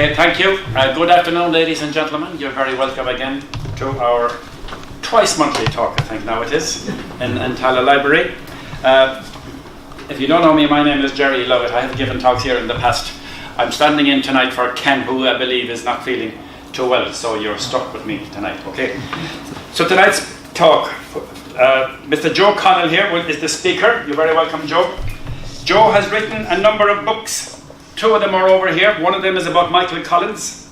Okay, thank you. Good afternoon, ladies and gentlemen. You're very welcome again to our twice monthly talk, I think now it is, in Tallaght Library. If you don't know me, my name is Jerry Lovett. I have given talks here in the past. I'm standing in tonight for Ken, who I believe is not feeling too well, so you're stuck with me tonight, okay? So tonight's talk, Mr. Joe Connell here is the speaker. You're very welcome, Joe. Joe has written a number of books. Two of them are over here. One of them is about Michael Collins,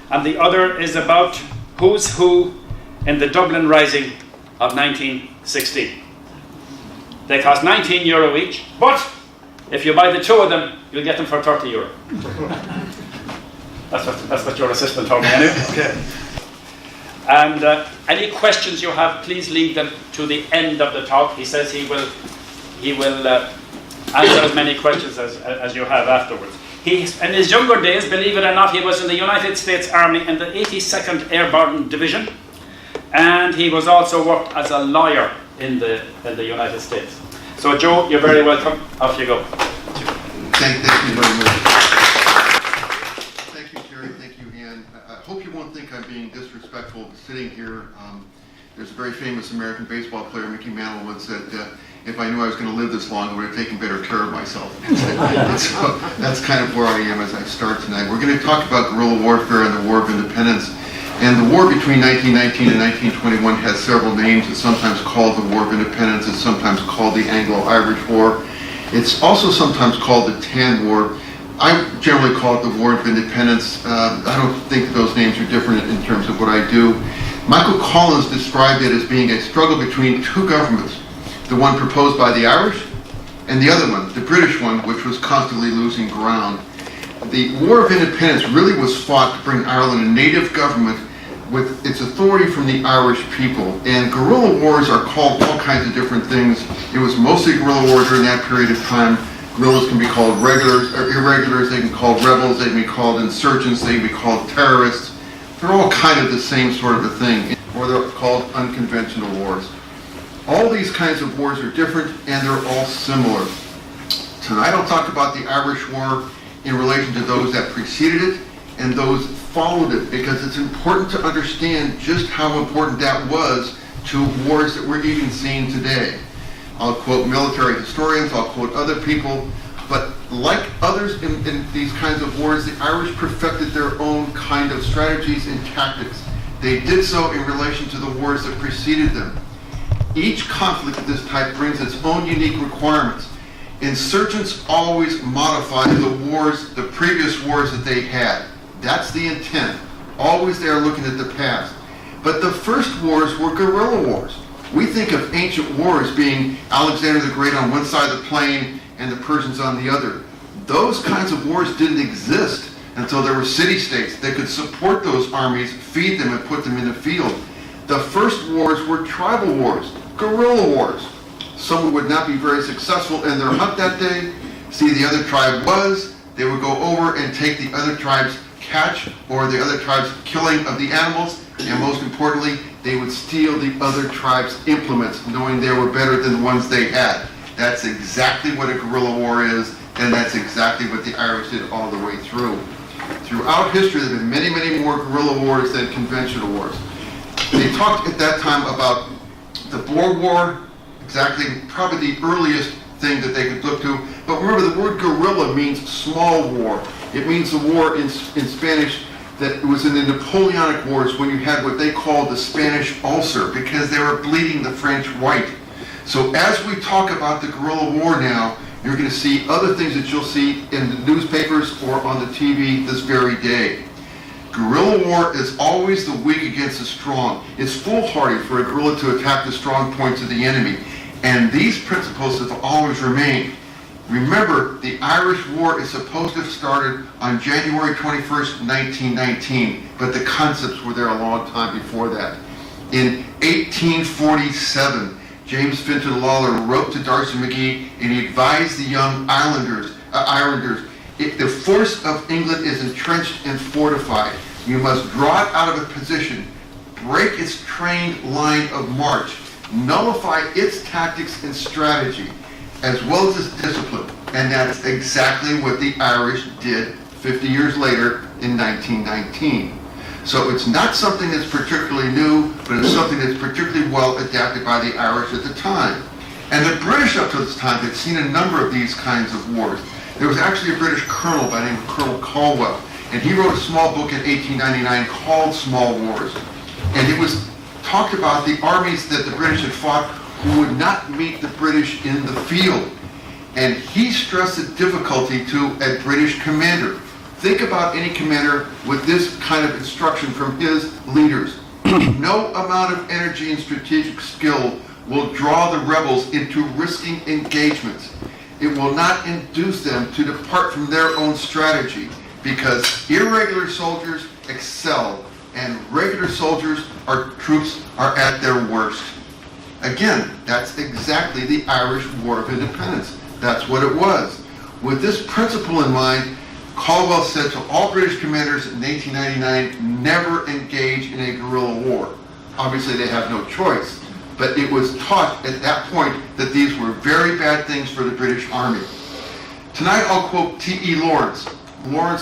and the other is about who's who in the Dublin Rising of 1916. They cost €19 each, but if you buy the two of them, you'll get them for €30. That's what your assistant told me anyway. Okay. And any questions you have, please leave them to the end of the talk. He says he will answer as many questions as you have afterwards. In his younger days, believe it or not, he was in the United States Army in the 82nd Airborne Division, and he was also worked as a lawyer in the United States. So Joe, you're very welcome. Off you go. Thank you very much. Thank you, Terry. Thank you, Ann. I hope you won't think I'm being disrespectful sitting here. There's a very famous American baseball player, Mickey Mantle, once said, if I knew I was going to live this long, I would have taken better care of myself. So that's kind of where I am as I start tonight. We're going to talk about guerrilla warfare and the War of Independence. And the war between 1919 and 1921 has several names. It's sometimes called the War of Independence. It's sometimes called the Anglo-Irish War. It's also sometimes called the Tan War. I generally call it the War of Independence. I don't think those names are different in terms of what I do. Michael Collins described it as being a struggle between two governments, the one proposed by the Irish and the other one, the British one, which was constantly losing ground. The War of Independence really was fought to bring Ireland a native government with its authority from the Irish people. And guerrilla wars are called all kinds of different things. It was mostly guerrilla war during that period of time. Guerrillas can be called regulars or irregulars, they can be called rebels, they can be called insurgents, they can be called terrorists. They're all kind of the same sort of a thing, or they're called unconventional wars. All these kinds of wars are different and they're all similar. Tonight I'll talk about the Irish War in relation to those that preceded it and those followed it, because it's important to understand just how important that was to wars that we're even seeing today. I'll quote military historians, I'll quote other people, but like others in these kinds of wars, the Irish perfected their own kind of strategies and tactics. They did so in relation to the wars that preceded them. Each conflict of this type brings its own unique requirements. Insurgents always modify the previous wars that they had. That's the intent. Always they are looking at the past. But the first wars were guerrilla wars. We think of ancient wars being Alexander the Great on one side of the plain and the Persians on the other. Those kinds of wars didn't exist until there were city-states that could support those armies, feed them, and put them in the field. The first wars were tribal wars, guerrilla wars. Someone would not be very successful in their hunt that day, see the other tribe was, they would go over and take the other tribe's catch or the other tribe's killing of the animals, and most importantly, they would steal the other tribe's implements, knowing they were better than the ones they had. That's exactly what a guerrilla war is, and that's exactly what the Irish did all the way through. Throughout history, there have been many, many more guerrilla wars than conventional wars. They talked at that time about the Boer War, exactly, probably the earliest thing that they could look to. But remember, the word guerrilla means small war. It means the war in Spanish that was in the Napoleonic Wars when you had what they called the Spanish ulcer, because they were bleeding the French white. So as we talk about the guerrilla war now, you're going to see other things that you'll see in the newspapers or on the TV this very day. Guerrilla war is always the weak against the strong. It's foolhardy for a guerrilla to attack the strong points of the enemy. And these principles have always remained. Remember, the Irish War is supposed to have started on January 21st, 1919, but the concepts were there a long time before that. In 1847, James Fintan Lawler wrote to D'Arcy McGee and he advised the young Islanders, if the force of England is entrenched and fortified, you must draw it out of a position, break its trained line of march, nullify its tactics and strategy, as well as its discipline. And that's exactly what the Irish did 50 years later in 1919. So it's not something that's particularly new, but it's something that's particularly well adapted by the Irish at the time. And the British up to this time had seen a number of these kinds of wars. There was actually a British colonel by the name of Colonel Caldwell, and he wrote a small book in 1899 called Small Wars. And it was talked about the armies that the British had fought who would not meet the British in the field. And he stressed the difficulty to a British commander. Think about any commander with this kind of instruction from his leaders. No amount of energy and strategic skill will draw the rebels into risking engagements. It will not induce them to depart from their own strategy, because irregular soldiers excel and regular soldiers or troops are at their worst. Again, that's exactly the Irish War of Independence. That's what it was. With this principle in mind, Caldwell said to all British commanders in 1899, never engage in a guerrilla war. Obviously they have no choice, but it was taught at that point that these were very bad things for the British Army. Tonight I'll quote T.E. Lawrence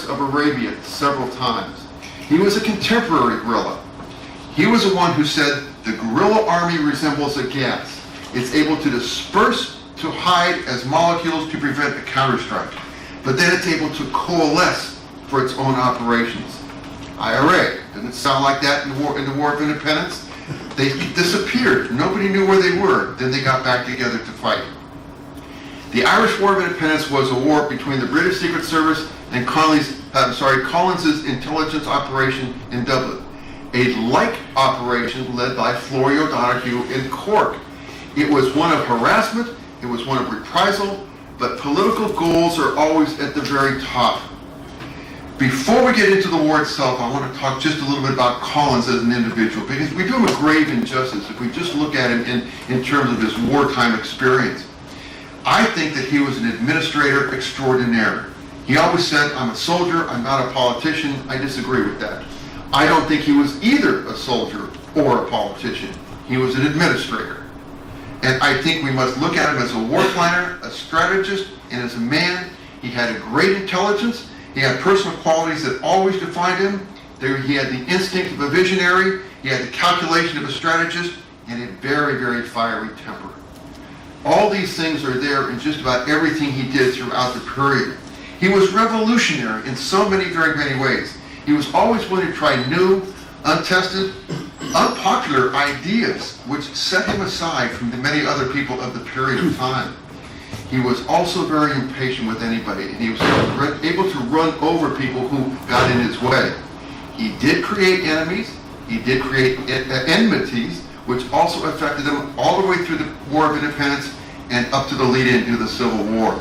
of Arabia, several times. He was a contemporary guerrilla. He was the one who said, the guerrilla army resembles a gas. It's able to disperse, to hide as molecules to prevent a counterstrike, but then it's able to coalesce for its own operations. IRA, didn't it sound like that in the War of Independence? They disappeared. Nobody knew where they were. Then they got back together to fight. The Irish War of Independence was a war between the British Secret Service and Collins's intelligence operation in Dublin. A like operation led by Flory O'Donoghue in Cork. It was one of harassment, it was one of reprisal, but political goals are always at the very top. Before we get into the war itself, I want to talk just a little bit about Collins as an individual, because we do him a grave injustice if we just look at him in terms of his wartime experience. I think that he was an administrator extraordinaire. He always said, I'm a soldier, I'm not a politician. I disagree with that. I don't think he was either a soldier or a politician. He was an administrator. And I think we must look at him as a war planner, a strategist, and as a man. He had a great intelligence. He had personal qualities that always defined him. He had the instinct of a visionary. He had the calculation of a strategist, and a very, very fiery temper. All these things are there in just about everything he did throughout the period. He was revolutionary in so many, very many ways. He was always willing to try new, untested, unpopular ideas, which set him aside from the many other people of the period of time. He was also very impatient with anybody, and he was able to run over people who got in his way. He did create enemies, he did create enmities, which also affected him all the way through the War of Independence and up to the lead-in to the Civil War.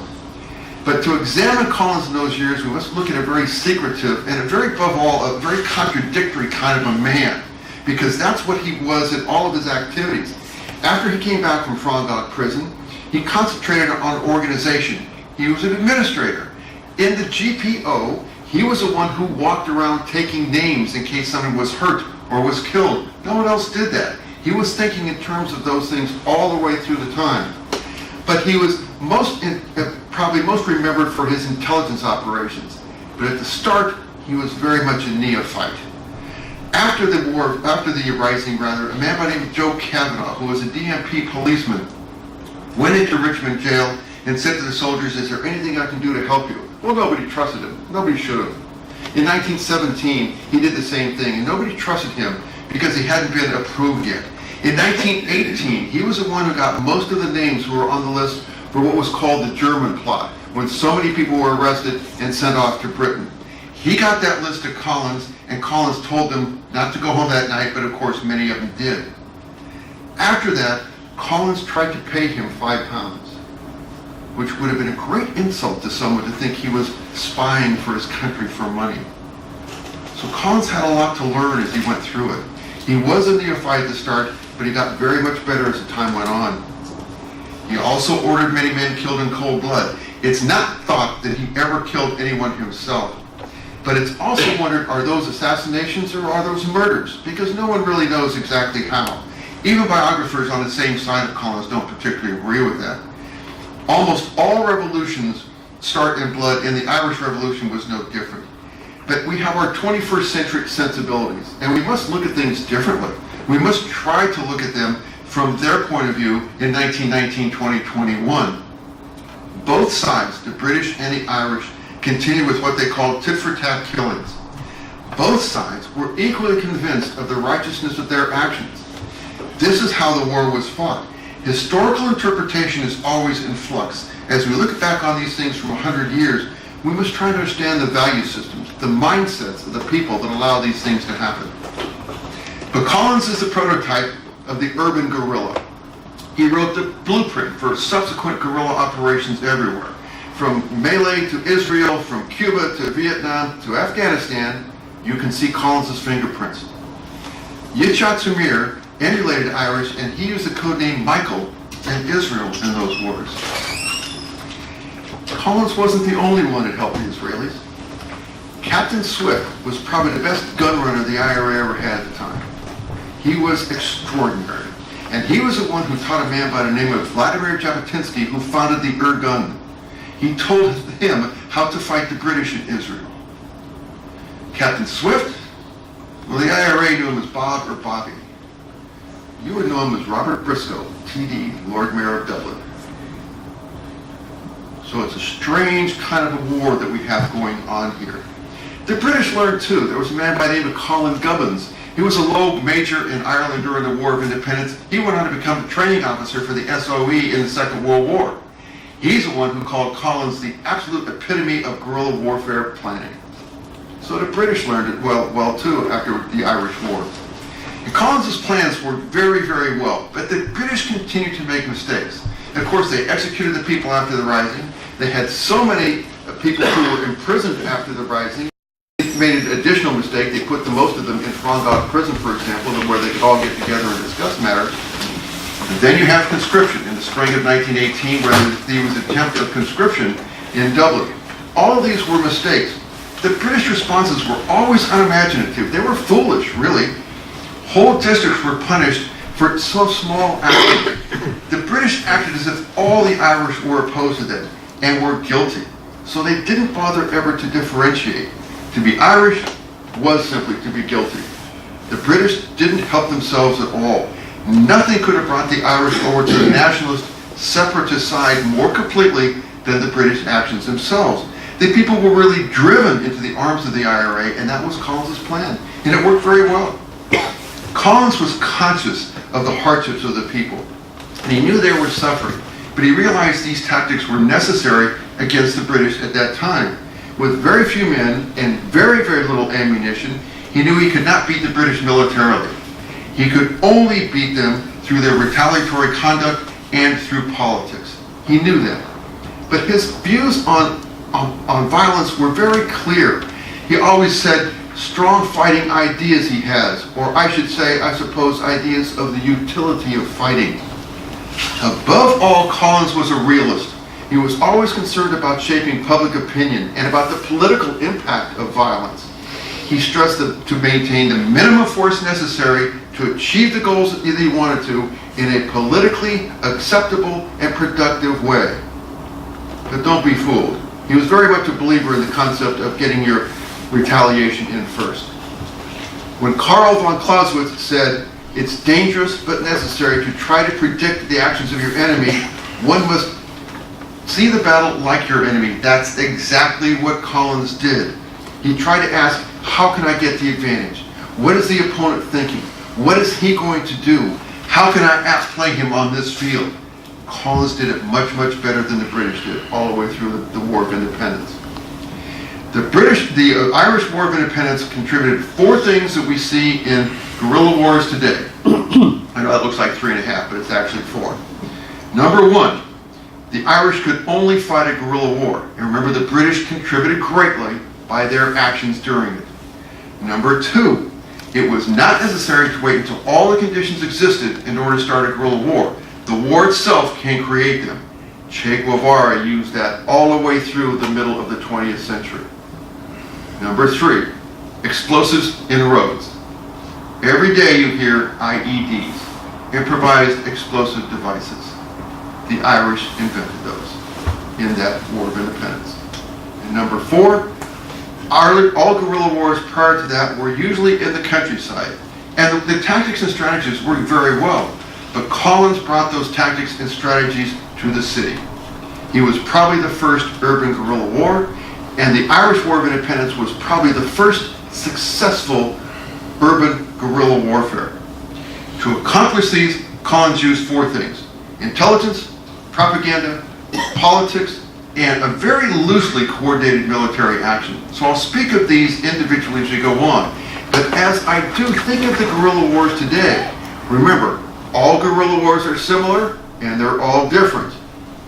But to examine Collins in those years, we must look at a very secretive and above all, a very contradictory kind of a man, because that's what he was in all of his activities. After he came back from Frondock prison, he concentrated on organization. He was an administrator. In the GPO, he was the one who walked around taking names in case someone was hurt or was killed. No one else did that. He was thinking in terms of those things all the way through the time. But he was probably most remembered for his intelligence operations. But at the start, he was very much a neophyte. After the uprising, a man by the name of Joe Kavanagh, who was a DMP policeman, went into Richmond jail and said to the soldiers, is there anything I can do to help you? Well, nobody trusted him. Nobody should have. In 1917, he did the same thing, and nobody trusted him because he hadn't been approved yet. In 1918, he was the one who got most of the names who were on the list for what was called the German plot, when so many people were arrested and sent off to Britain. He got that list to Collins, and Collins told them not to go home that night, but of course many of them did. After that, Collins tried to pay him £5, which would have been a great insult to someone to think he was spying for his country for money. So Collins had a lot to learn as he went through it. He was a neophyte at the start, but he got very much better as the time went on. He also ordered many men killed in cold blood. It's not thought that he ever killed anyone himself. But it's also wondered, are those assassinations or are those murders? Because no one really knows exactly how. Even biographers on the same side of Collins don't particularly agree with that. Almost all revolutions start in blood, and the Irish Revolution was no different. But we have our 21st century sensibilities, and we must look at things differently. We must try to look at them from their point of view in 1919, 2021. Both sides, the British and the Irish, continued with what they called tit-for-tat killings. Both sides were equally convinced of the righteousness of their actions. This is how the war was fought. Historical interpretation is always in flux. As we look back on these things from 100 years, we must try to understand the value systems, the mindsets of the people that allow these things to happen. But Collins is the prototype of the urban guerrilla. He wrote the blueprint for subsequent guerrilla operations everywhere. From Malay to Israel, from Cuba to Vietnam to Afghanistan, you can see Collins' fingerprints. Yitzhak Samir emulated Irish, and he used the codename Michael in Israel in those wars. Collins wasn't the only one that helped the Israelis. Captain Swift was probably the best gun runner the IRA ever had at the time. He was extraordinary. And he was the one who taught a man by the name of Vladimir Jabotinsky, who founded the Irgun. He told him how to fight the British in Israel. Captain Swift, well, the IRA knew him as Bob or Bobby. You would know him as Robert Briscoe, TD, Lord Mayor of Dublin. So it's a strange kind of a war that we have going on here. The British learned too. There was a man by the name of Colin Gubbins. He was a low major in Ireland during the War of Independence. He went on to become the training officer for the SOE in the Second World War. He's the one who called Collins the absolute epitome of guerrilla warfare planning. So the British learned it well too after the Irish War. And Collins' plans worked very, very well, but the British continued to make mistakes. And of course, they executed the people after the Rising. They had so many people who were imprisoned after the Rising. They made an additional mistake. They put most of them in Frongog prison, for example, where they could all get together and discuss matters. And then you have conscription in the spring of 1918, where there was an attempt of conscription in Dublin. All of these were mistakes. The British responses were always unimaginative. They were foolish, really. Whole districts were punished for so small actions. The British acted as if all the Irish were opposed to them and were guilty. So they didn't bother ever to differentiate. To be Irish was simply to be guilty. The British didn't help themselves at all. Nothing could have brought the Irish over to the nationalist, separatist side more completely than the British actions themselves. The people were really driven into the arms of the IRA, and that was Collins' plan. And it worked very well. Collins was conscious of the hardships of the people, and he knew they were suffering, but he realized these tactics were necessary against the British at that time. With very few men and very, very little ammunition, he knew he could not beat the British militarily. He could only beat them through their retaliatory conduct and through politics. He knew that. But his views on violence were very clear. He always said, strong fighting ideas he has, or I should say, I suppose, ideas of the utility of fighting. Above all, Collins was a realist. He was always concerned about shaping public opinion and about the political impact of violence. He stressed that to maintain the minimum force necessary to achieve the goals that he wanted to in a politically acceptable and productive way. But don't be fooled. He was very much a believer in the concept of getting your retaliation in first. When Karl von Clausewitz said, "It's dangerous but necessary to try to predict the actions of your enemy, one must see the battle like your enemy," that's exactly what Collins did. He tried to ask, how can I get the advantage? What is the opponent thinking? What is he going to do? How can I outplay him on this field? Collins did it much, much better than the British did all the way through the War of Independence. The Irish War of Independence contributed 4 things that we see in guerrilla wars today. I know that looks like 3.5, but it's actually 4. Number 1, the Irish could only fight a guerrilla war. And remember, the British contributed greatly by their actions during it. Number 2, it was not necessary to wait until all the conditions existed in order to start a guerrilla war. The war itself can create them. Che Guevara used that all the way through the middle of the 20th century. Number 3, explosives in roads. Every day you hear IEDs, improvised explosive devices. The Irish invented those in that War of Independence. And number 4, All guerrilla wars prior to that were usually in the countryside. And the tactics and strategies worked very well. But Collins brought those tactics and strategies to the city. He was probably the first urban guerrilla war, and the Irish War of Independence was probably the first successful urban guerrilla warfare. To accomplish these, Collins used four things: intelligence, propaganda, politics, and a very loosely coordinated military action. So I'll speak of these individually as we go on. But as I do think of the guerrilla wars today, remember, all guerrilla wars are similar and they're all different.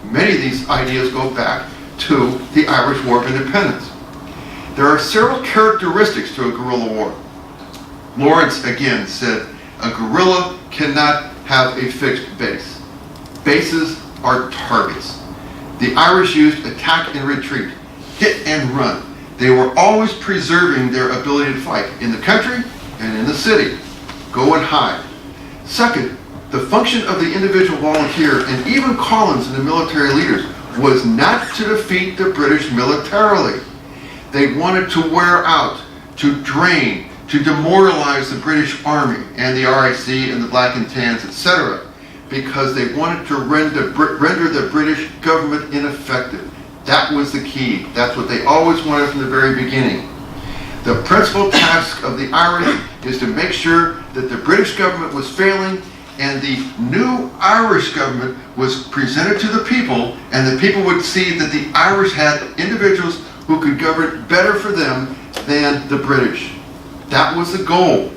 Many of these ideas go back to the Irish War of Independence. There are several characteristics to a guerrilla war. Lawrence again said, a guerrilla cannot have a fixed base. Bases are targets. The Irish used attack and retreat, hit and run. They were always preserving their ability to fight in the country and in the city. Go and hide. Second, the function of the individual volunteer, and even Collins and the military leaders, was not to defeat the British militarily. They wanted to wear out, to drain, to demoralize the British Army and the RIC and the Black and Tans, etc., because they wanted to render the British government ineffective. That was the key. That's what they always wanted from the very beginning. The principal task of the Irish is to make sure that the British government was failing and the new Irish government was presented to the people, and the people would see that the Irish had individuals who could govern better for them than the British. That was the goal.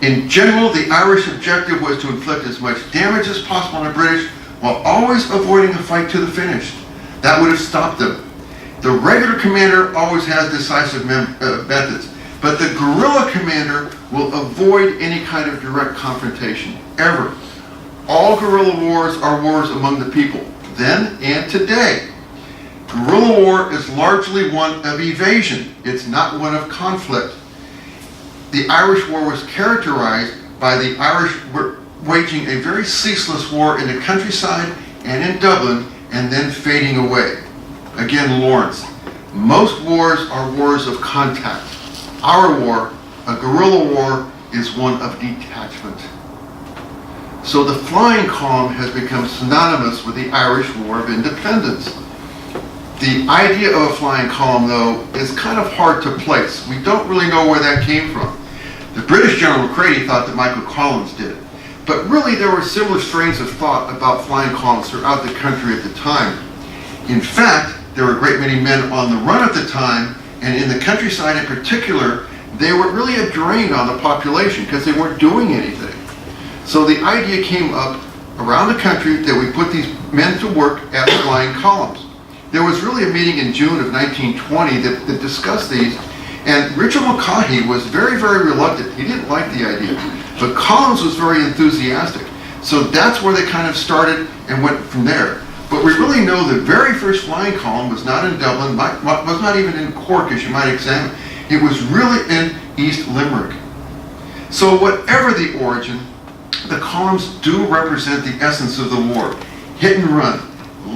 In general, the Irish objective was to inflict as much damage as possible on the British while always avoiding a fight to the finish. That would have stopped them. The regular commander always has decisive methods, but the guerrilla commander will avoid any kind of direct confrontation, ever. All guerrilla wars are wars among the people, then and today. Guerrilla war is largely one of evasion. It's not one of conflict. The Irish War was characterized by the Irish waging a very ceaseless war in the countryside and in Dublin, and then fading away. Again, Lawrence. Most wars are wars of contact. Our war, a guerrilla war, is one of detachment. So the flying column has become synonymous with the Irish War of Independence. The idea of a flying column, though, is kind of hard to place. We don't really know where that came from. The British General Macready thought that Michael Collins did it. But really there were similar strains of thought about flying columns throughout the country at the time. In fact, there were a great many men on the run at the time, and in the countryside in particular, they were really a drain on the population because they weren't doing anything. So the idea came up around the country that we put these men to work as flying columns. There was really a meeting in June of 1920 that discussed these, and Richard Mulcahy was very, very reluctant. He didn't like the idea, but Collins was very enthusiastic. So that's where they kind of started and went from there. But we really know the very first flying column was not in Dublin, was not even in Cork, as you might examine. It was really in East Limerick. So whatever the origin, the columns do represent the essence of the war. Hit and run,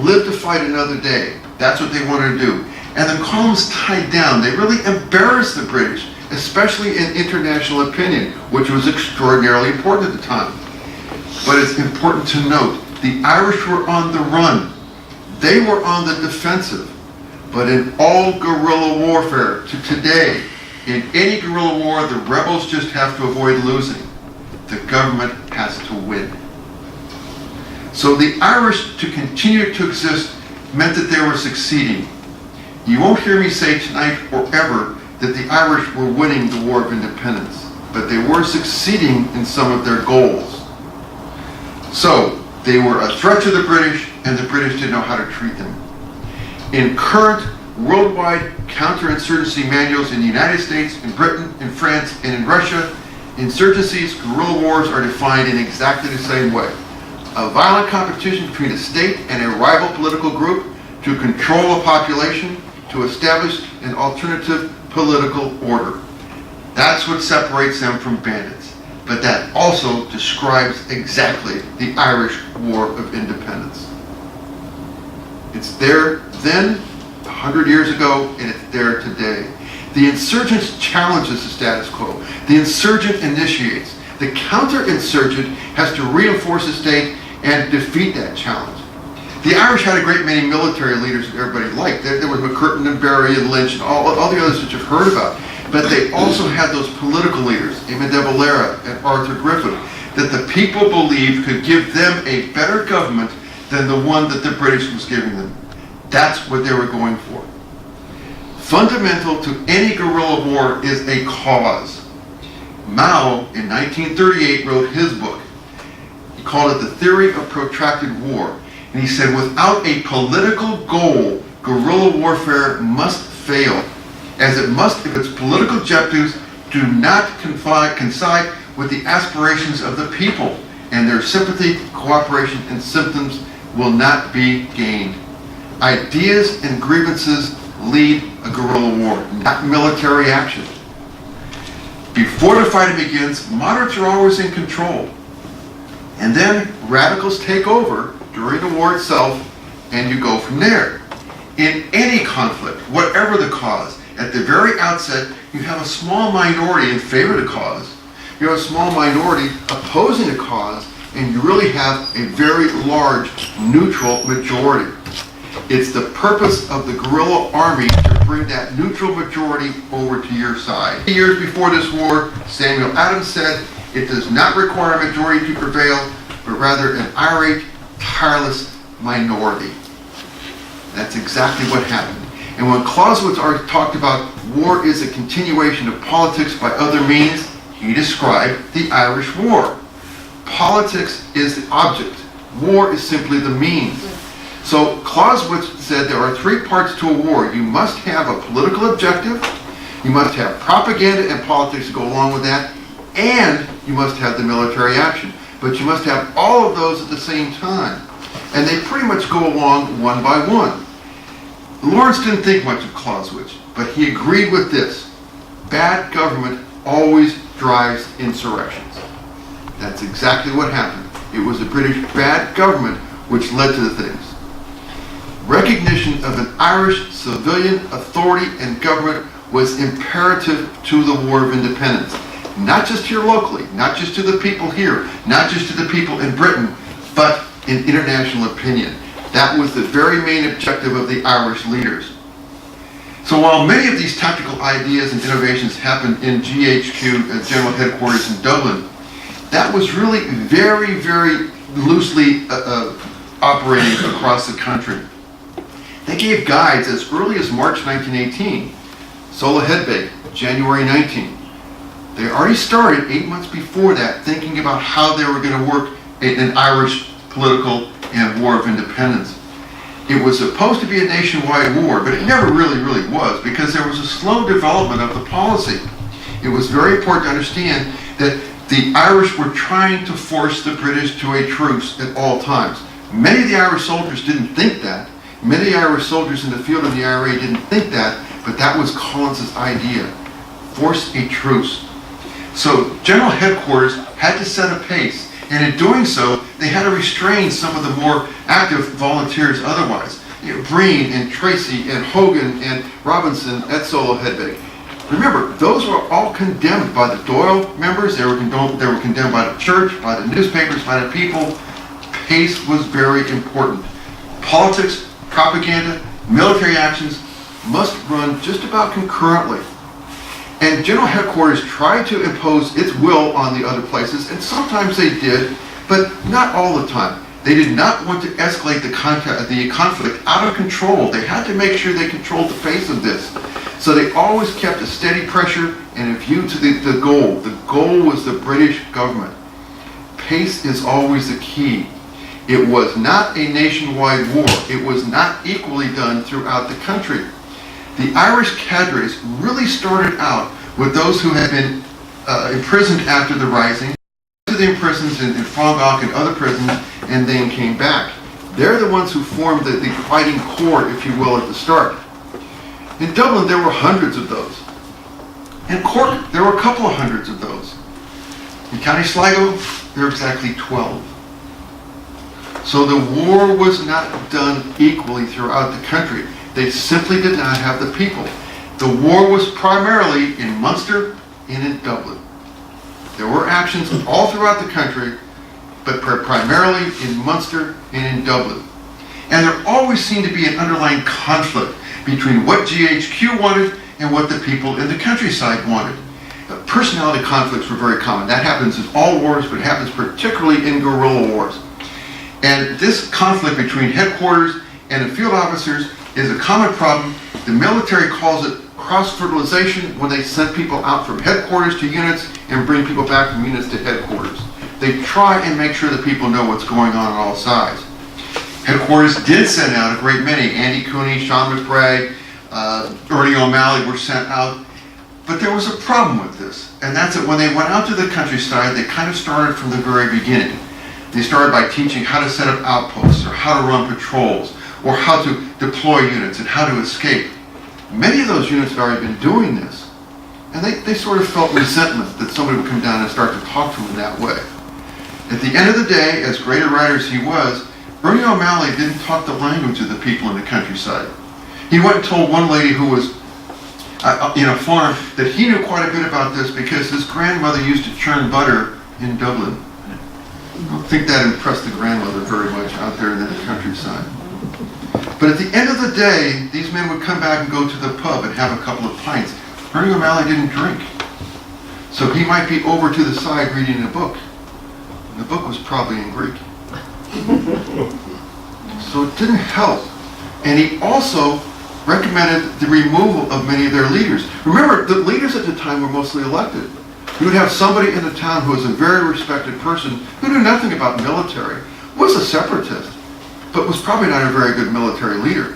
live to fight another day. That's what they wanted to do. And the columns tied down. They really embarrassed the British, especially in international opinion, which was extraordinarily important at the time. But it's important to note, the Irish were on the run. They were on the defensive. But in all guerrilla warfare to today, in any guerrilla war, the rebels just have to avoid losing. The government has to win. So the Irish, to continue to exist, meant that they were succeeding. You won't hear me say tonight or ever that the Irish were winning the War of Independence, but they were succeeding in some of their goals. So they were a threat to the British, and the British didn't know how to treat them. In current worldwide counterinsurgency manuals in the United States, in Britain, in France, and in Russia, insurgencies, guerrilla wars are defined in exactly the same way. A violent competition between a state and a rival political group to control a population, to establish an alternative political order. That's what separates them from bandits. But that also describes exactly the Irish War of Independence. It's there then, 100 years ago, and it's there today. The insurgent challenges the status quo. The insurgent initiates. The counter-insurgent has to reinforce the state and defeat that challenge. The Irish had a great many military leaders that everybody liked. There was McCurtain and Barry and Lynch and all the others that you've heard about. But they also had those political leaders, Eamon de Valera and Arthur Griffith, that the people believed could give them a better government than the one that the British was giving them. That's what they were going for. Fundamental to any guerrilla war is a cause. Mao, in 1938, wrote his book. He called it The Theory of Protracted War. And he said, without a political goal, guerrilla warfare must fail, as it must if its political objectives do not coincide with the aspirations of the people, and their sympathy, cooperation, and symptoms will not be gained. Ideas and grievances lead a guerrilla war, not military action. Before the fighting begins, moderates are always in control. And then radicals take over during the war itself, and you go from there. In any conflict, whatever the cause, at the very outset, you have a small minority in favor of the cause. You have a small minority opposing the cause, and you really have a very large neutral majority. It's the purpose of the guerrilla army to bring that neutral majority over to your side. Years before this war, Samuel Adams said, it does not require a majority to prevail, but rather an irate, tireless minority. That's exactly what happened. And when Clausewitz talked about war is a continuation of politics by other means, he described the Irish War. Politics is the object. War is simply the means. So Clausewitz said there are three parts to a war. You must have a political objective, you must have propaganda and politics to go along with that, and you must have the military action. But you must have all of those at the same time. And they pretty much go along one by one. Lawrence didn't think much of Clausewitz, but he agreed with this. Bad government always drives insurrections. That's exactly what happened. It was the British bad government which led to the things. Recognition of an Irish civilian authority and government was imperative to the War of Independence. Not just here locally, not just to the people here, not just to the people in Britain, but in international opinion. That was the very main objective of the Irish leaders. So while many of these tactical ideas and innovations happened in GHQ, General Headquarters in Dublin, that was really very, very loosely operating across the country. They gave guides as early as March 1918. Sola Hedbig, January 19. They already started 8 months before that thinking about how they were going to work an Irish political and War of Independence. It was supposed to be a nationwide war, but it never really was, because there was a slow development of the policy. It was very important to understand that the Irish were trying to force the British to a truce at all times. Many of the Irish soldiers didn't think that. Many of the Irish soldiers in the field in the IRA didn't think that, but that was Collins's idea. Force a truce. So General Headquarters had to set a pace, and in doing so, they had to restrain some of the more active volunteers otherwise. Breen and Tracy and Hogan and Robinson at Sola Hedbig. Remember, those were all condemned by the Doyle members. They were condemned by the church, by the newspapers, by the people. Pace was very important. Politics, propaganda, military actions must run just about concurrently. And General Headquarters tried to impose its will on the other places, and sometimes they did, but not all the time. They did not want to escalate the conflict out of control. They had to make sure they controlled the pace of this. So they always kept a steady pressure and a view to the goal. The goal was the British government. Pace is always the key. It was not a nationwide war. It was not equally done throughout the country. The Irish cadres really started out with those who had been imprisoned after the Rising, to the imprisons in Frongoch and other prisons, and then came back. They're the ones who formed the fighting corps, if you will, at the start. In Dublin, there were hundreds of those. In Cork, there were a couple of hundreds of those. In County Sligo, there were exactly 12. So the war was not done equally throughout the country. They simply did not have the people. The war was primarily in Munster and in Dublin. There were actions all throughout the country, but primarily in Munster and in Dublin. And there always seemed to be an underlying conflict between what GHQ wanted and what the people in the countryside wanted. Personality conflicts were very common. That happens in all wars, but it happens particularly in guerrilla wars. And this conflict between headquarters and the field officers is a common problem. The military calls it cross-fertilization when they send people out from headquarters to units and bring people back from units to headquarters. They try and make sure that people know what's going on all sides. Headquarters did send out a great many. Andy Cooney, Sean McBride, Ernie O'Malley were sent out. But there was a problem with this, and that's that when they went out to the countryside, they kind of started from the very beginning. They started by teaching how to set up outposts, or how to run patrols, or how to deploy units, and how to escape. Many of those units had already been doing this, and they sort of felt resentment that somebody would come down and start to talk to them in that way. At the end of the day, as great a writer as he was, Ernie O'Malley didn't talk the language of the people in the countryside. He went and told one lady who was in a farm that he knew quite a bit about this because his grandmother used to churn butter in Dublin. I don't think that impressed the grandmother very much out there in the countryside. But at the end of the day, these men would come back and go to the pub and have a couple of pints. Ernie O'Malley didn't drink. So he might be over to the side reading a book. And the book was probably in Greek. So it didn't help. And he also recommended the removal of many of their leaders. Remember, the leaders at the time were mostly elected. You would have somebody in the town who was a very respected person who knew nothing about military, was a separatist, but was probably not a very good military leader.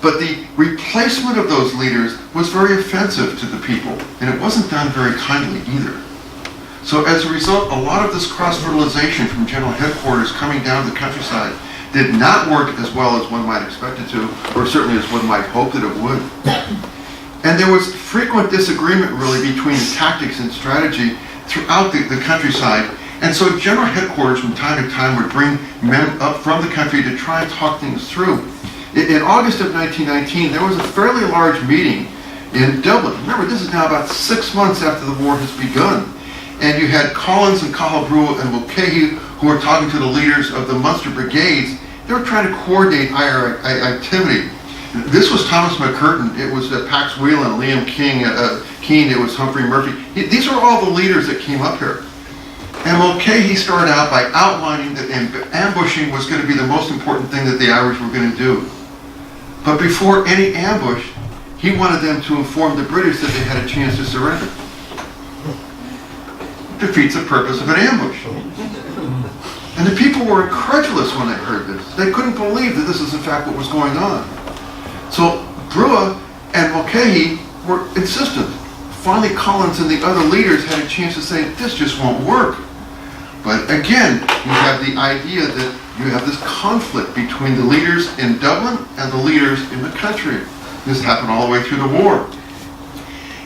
But the replacement of those leaders was very offensive to the people, and it wasn't done very kindly either. So as a result, a lot of this cross-fertilization from general headquarters coming down to the countryside did not work as well as one might expect it to, or certainly as one might hope that it would. And there was frequent disagreement really between tactics and strategy throughout the countryside. And so general headquarters from time to time would bring men up from the country to try and talk things through. In August of 1919, there was a fairly large meeting in Dublin. Remember, this is now about 6 months after the war has begun. And you had Collins and Cahill and Mulcahy who were talking to the leaders of the Munster brigades. They were trying to coordinate our activity. This was Thomas McCurtain, it was Pax Whelan, Liam Keane, it was Humphrey Murphy. These are all the leaders that came up here. And Mulcahy started out by outlining that ambushing was going to be the most important thing that the Irish were going to do. But before any ambush, he wanted them to inform the British that they had a chance to surrender. Defeats the purpose of an ambush. And the people were incredulous when they heard this. They couldn't believe that this is in fact what was going on. So Brua and Mulcahy were insistent. Finally, Collins and the other leaders had a chance to say, this just won't work. But again, you have the idea that you have this conflict between the leaders in Dublin and the leaders in the country. This happened all the way through the war.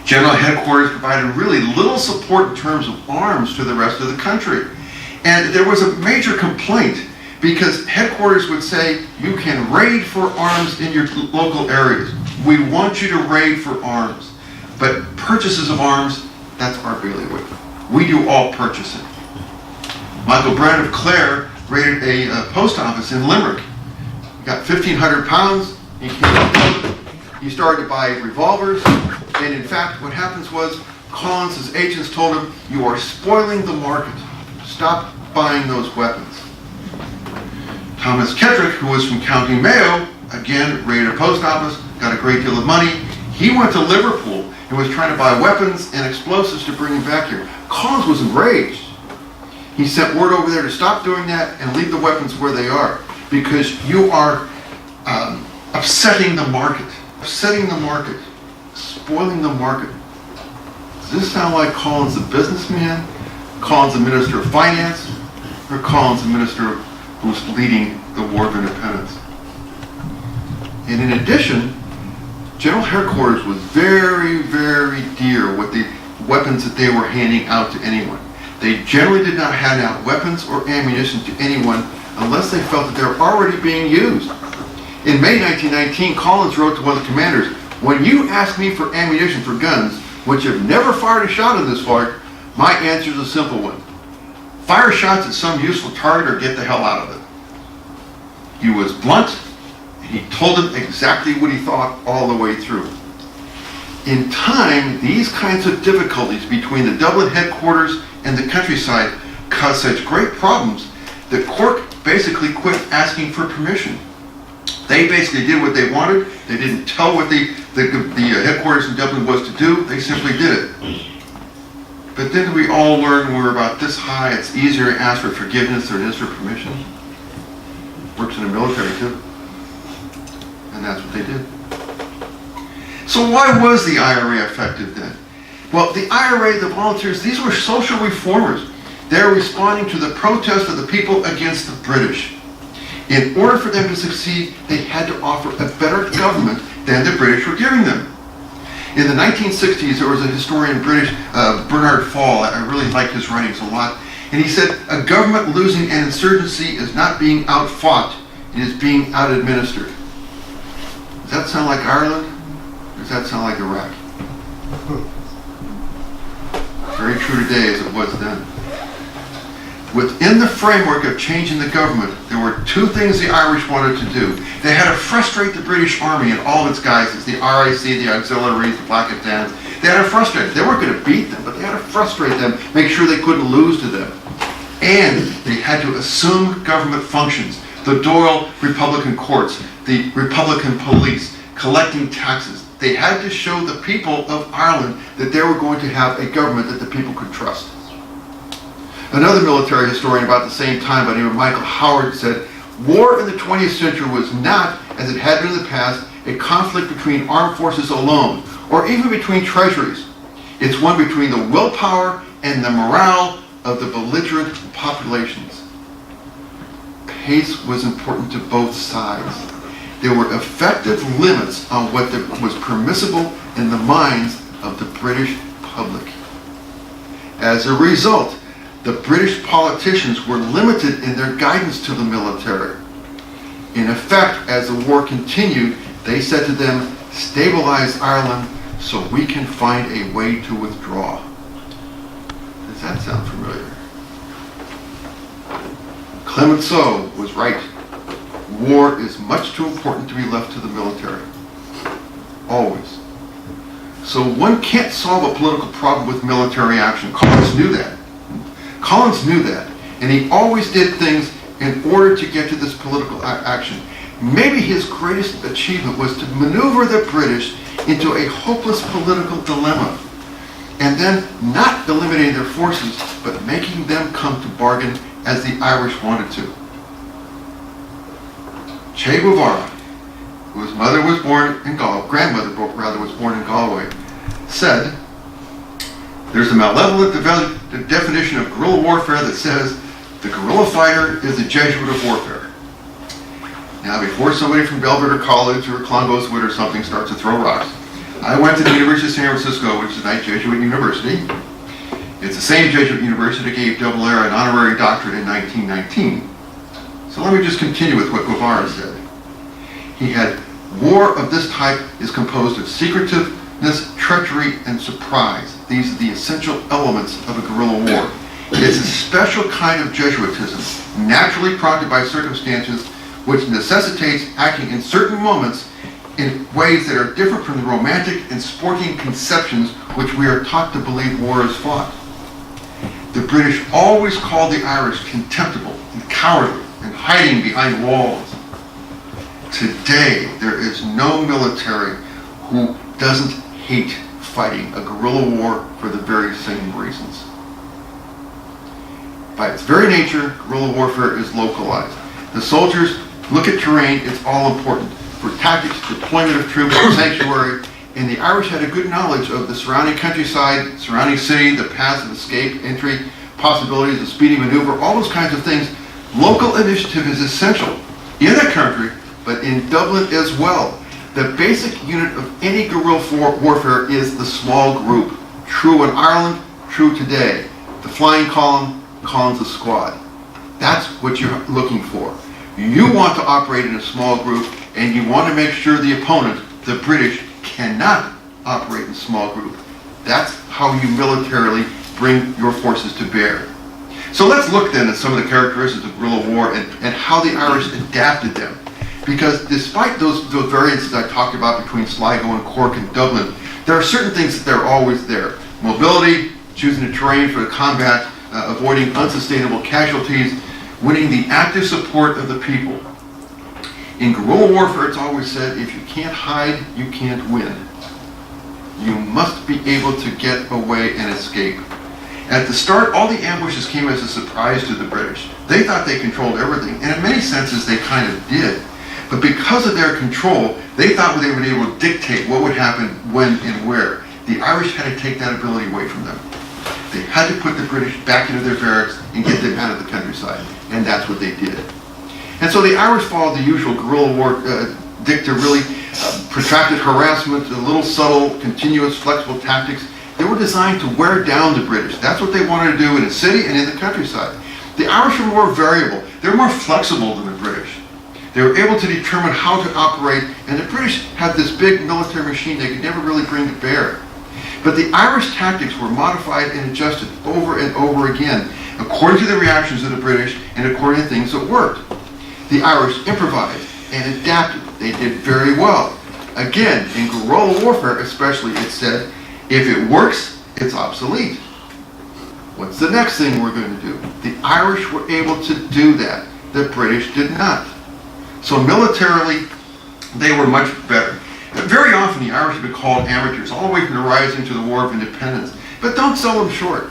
General headquarters provided really little support in terms of arms to the rest of the country. And there was a major complaint because headquarters would say, you can raid for arms in your local areas. We want you to raid for arms. But purchases of arms, that's our bailiwick. We do all purchasing. Michael Brand of Clare raided a post office in Limerick. He got 1,500 pounds. He came up, he started to buy revolvers. And in fact, what happens was, Collins' agents told him, you are spoiling the market. Stop buying those weapons. Thomas Kedrick, who was from County Mayo, again, raided a post office, got a great deal of money. He went to Liverpool and was trying to buy weapons and explosives to bring them back here. Collins was enraged. He sent word over there to stop doing that and leave the weapons where they are, because you are upsetting the market. Upsetting the market. Spoiling the market. Does this sound like Collins the businessman, Collins the Minister of Finance, or Collins the Minister who was leading the War of Independence? And in addition, General Headquarters was very, very dear with the weapons that they were handing out to anyone. They generally did not hand out weapons or ammunition to anyone unless they felt that they were already being used. In May 1919, Collins wrote to one of the commanders, When you ask me for ammunition for guns, which have never fired a shot in this fort, my answer is a simple one. Fire shots at some useful target or get the hell out of it. He was blunt, and he told them exactly what he thought all the way through. In time, these kinds of difficulties between the Dublin headquarters and the countryside caused such great problems that Cork basically quit asking for permission. They basically did what they wanted. They didn't tell what the headquarters in Dublin was to do. They simply did it. But then we all learn when we're about this high, it's easier to ask for forgiveness than it is for permission. Works in the military too. And that's what they did. So why was the IRA effective then? Well, the IRA, the volunteers, these were social reformers. They're responding to the protest of the people against the British. In order for them to succeed, they had to offer a better government than the British were giving them. In the 1960s, there was a historian, British, Bernard Fall. I really liked his writings a lot. And he said, a government losing an insurgency is not being outfought, it is being out-administered. Does that sound like Ireland? Or does that sound like Iraq? Very true today as it was then. Within the framework of changing the government, there were two things the Irish wanted to do. They had to frustrate the British Army and all of its guises, the RIC, the auxiliaries, the Black and Tans. They had to frustrate them. They weren't going to beat them, but they had to frustrate them, make sure they couldn't lose to them. And they had to assume government functions. The Dáil Republican courts, the Republican police, collecting taxes. They had to show the people of Ireland that they were going to have a government that the people could trust. Another military historian about the same time, by the name of Michael Howard, said, war in the 20th century was not, as it had been in the past, a conflict between armed forces alone, or even between treasuries. It's one between the willpower and the morale of the belligerent populations. Pace was important to both sides. There were effective limits on what was permissible in the minds of the British public. As a result, the British politicians were limited in their guidance to the military. In effect, as the war continued, they said to them, stabilize Ireland so we can find a way to withdraw. Does that sound familiar? Clemenceau was right. War is much too important to be left to the military. Always. So one can't solve a political problem with military action. Collins knew that. Collins knew that, and he always did things in order to get to this political action. Maybe his greatest achievement was to maneuver the British into a hopeless political dilemma, and then not eliminating their forces, but making them come to bargain as the Irish wanted to. Che Guevara, whose mother was born in grandmother was born in Galway, said, there's a malevolent definition of guerrilla warfare that says the guerrilla fighter is the Jesuit of warfare. Now, before somebody from Belvedere College or Clongowes Wood or something starts to throw rocks, I went to the University of San Francisco, which is a nice Jesuit university. It's the same Jesuit university that gave Double Air an honorary doctorate in 1919. So let me just continue with what Guevara said. He had, war of this type is composed of secretiveness, treachery, and surprise. These are the essential elements of a guerrilla war. It's a special kind of Jesuitism, naturally prompted by circumstances which necessitates acting in certain moments in ways that are different from the romantic and sporting conceptions which we are taught to believe war is fought. The British always called the Irish contemptible and cowardly and hiding behind walls. Today, there is no military who doesn't hate fighting a guerrilla war for the very same reasons. By its very nature, guerrilla warfare is localized. The soldiers look at terrain, it's all important. For tactics, deployment of troops, sanctuary, and the Irish had a good knowledge of the surrounding countryside, surrounding city, the paths of escape, entry, possibilities of speedy maneuver, all those kinds of things. Local initiative is essential in the country, but in Dublin as well. The basic unit of any guerrilla warfare is the small group. True in Ireland, true today. The flying column, columns of squad. That's what you're looking for. You want to operate in a small group, and you want to make sure the opponent, the British, cannot operate in small group. That's how you militarily bring your forces to bear. So let's look then at some of the characteristics of guerrilla war and how the Irish adapted them. Because despite those variances I talked about between Sligo and Cork and Dublin, there are certain things that are always there. Mobility, choosing the terrain for the combat, avoiding unsustainable casualties, winning the active support of the people. In guerrilla warfare, it's always said, if you can't hide, you can't win. You must be able to get away and escape. At the start, all the ambushes came as a surprise to the British. They thought they controlled everything, and in many senses they kind of did. But because of their control, they thought they would be able to dictate what would happen, when, and where. The Irish had to take that ability away from them. They had to put the British back into their barracks and get them out of the countryside, and that's what they did. And so the Irish followed the usual guerrilla war dicta, really protracted harassment, little subtle, continuous, flexible tactics. They were designed to wear down the British. That's what they wanted to do in the city and in the countryside. The Irish were more variable. They were more flexible than the British. They were able to determine how to operate, and the British had this big military machine they could never really bring to bear. But the Irish tactics were modified and adjusted over and over again, according to the reactions of the British and according to things that worked. The Irish improvised and adapted. They did very well. Again, in guerrilla warfare especially, it said, if it works, it's obsolete. What's the next thing we're going to do? The Irish were able to do that. The British did not. So militarily, they were much better. Very often the Irish have been called amateurs, all the way from the Rising to the War of Independence. But don't sell them short.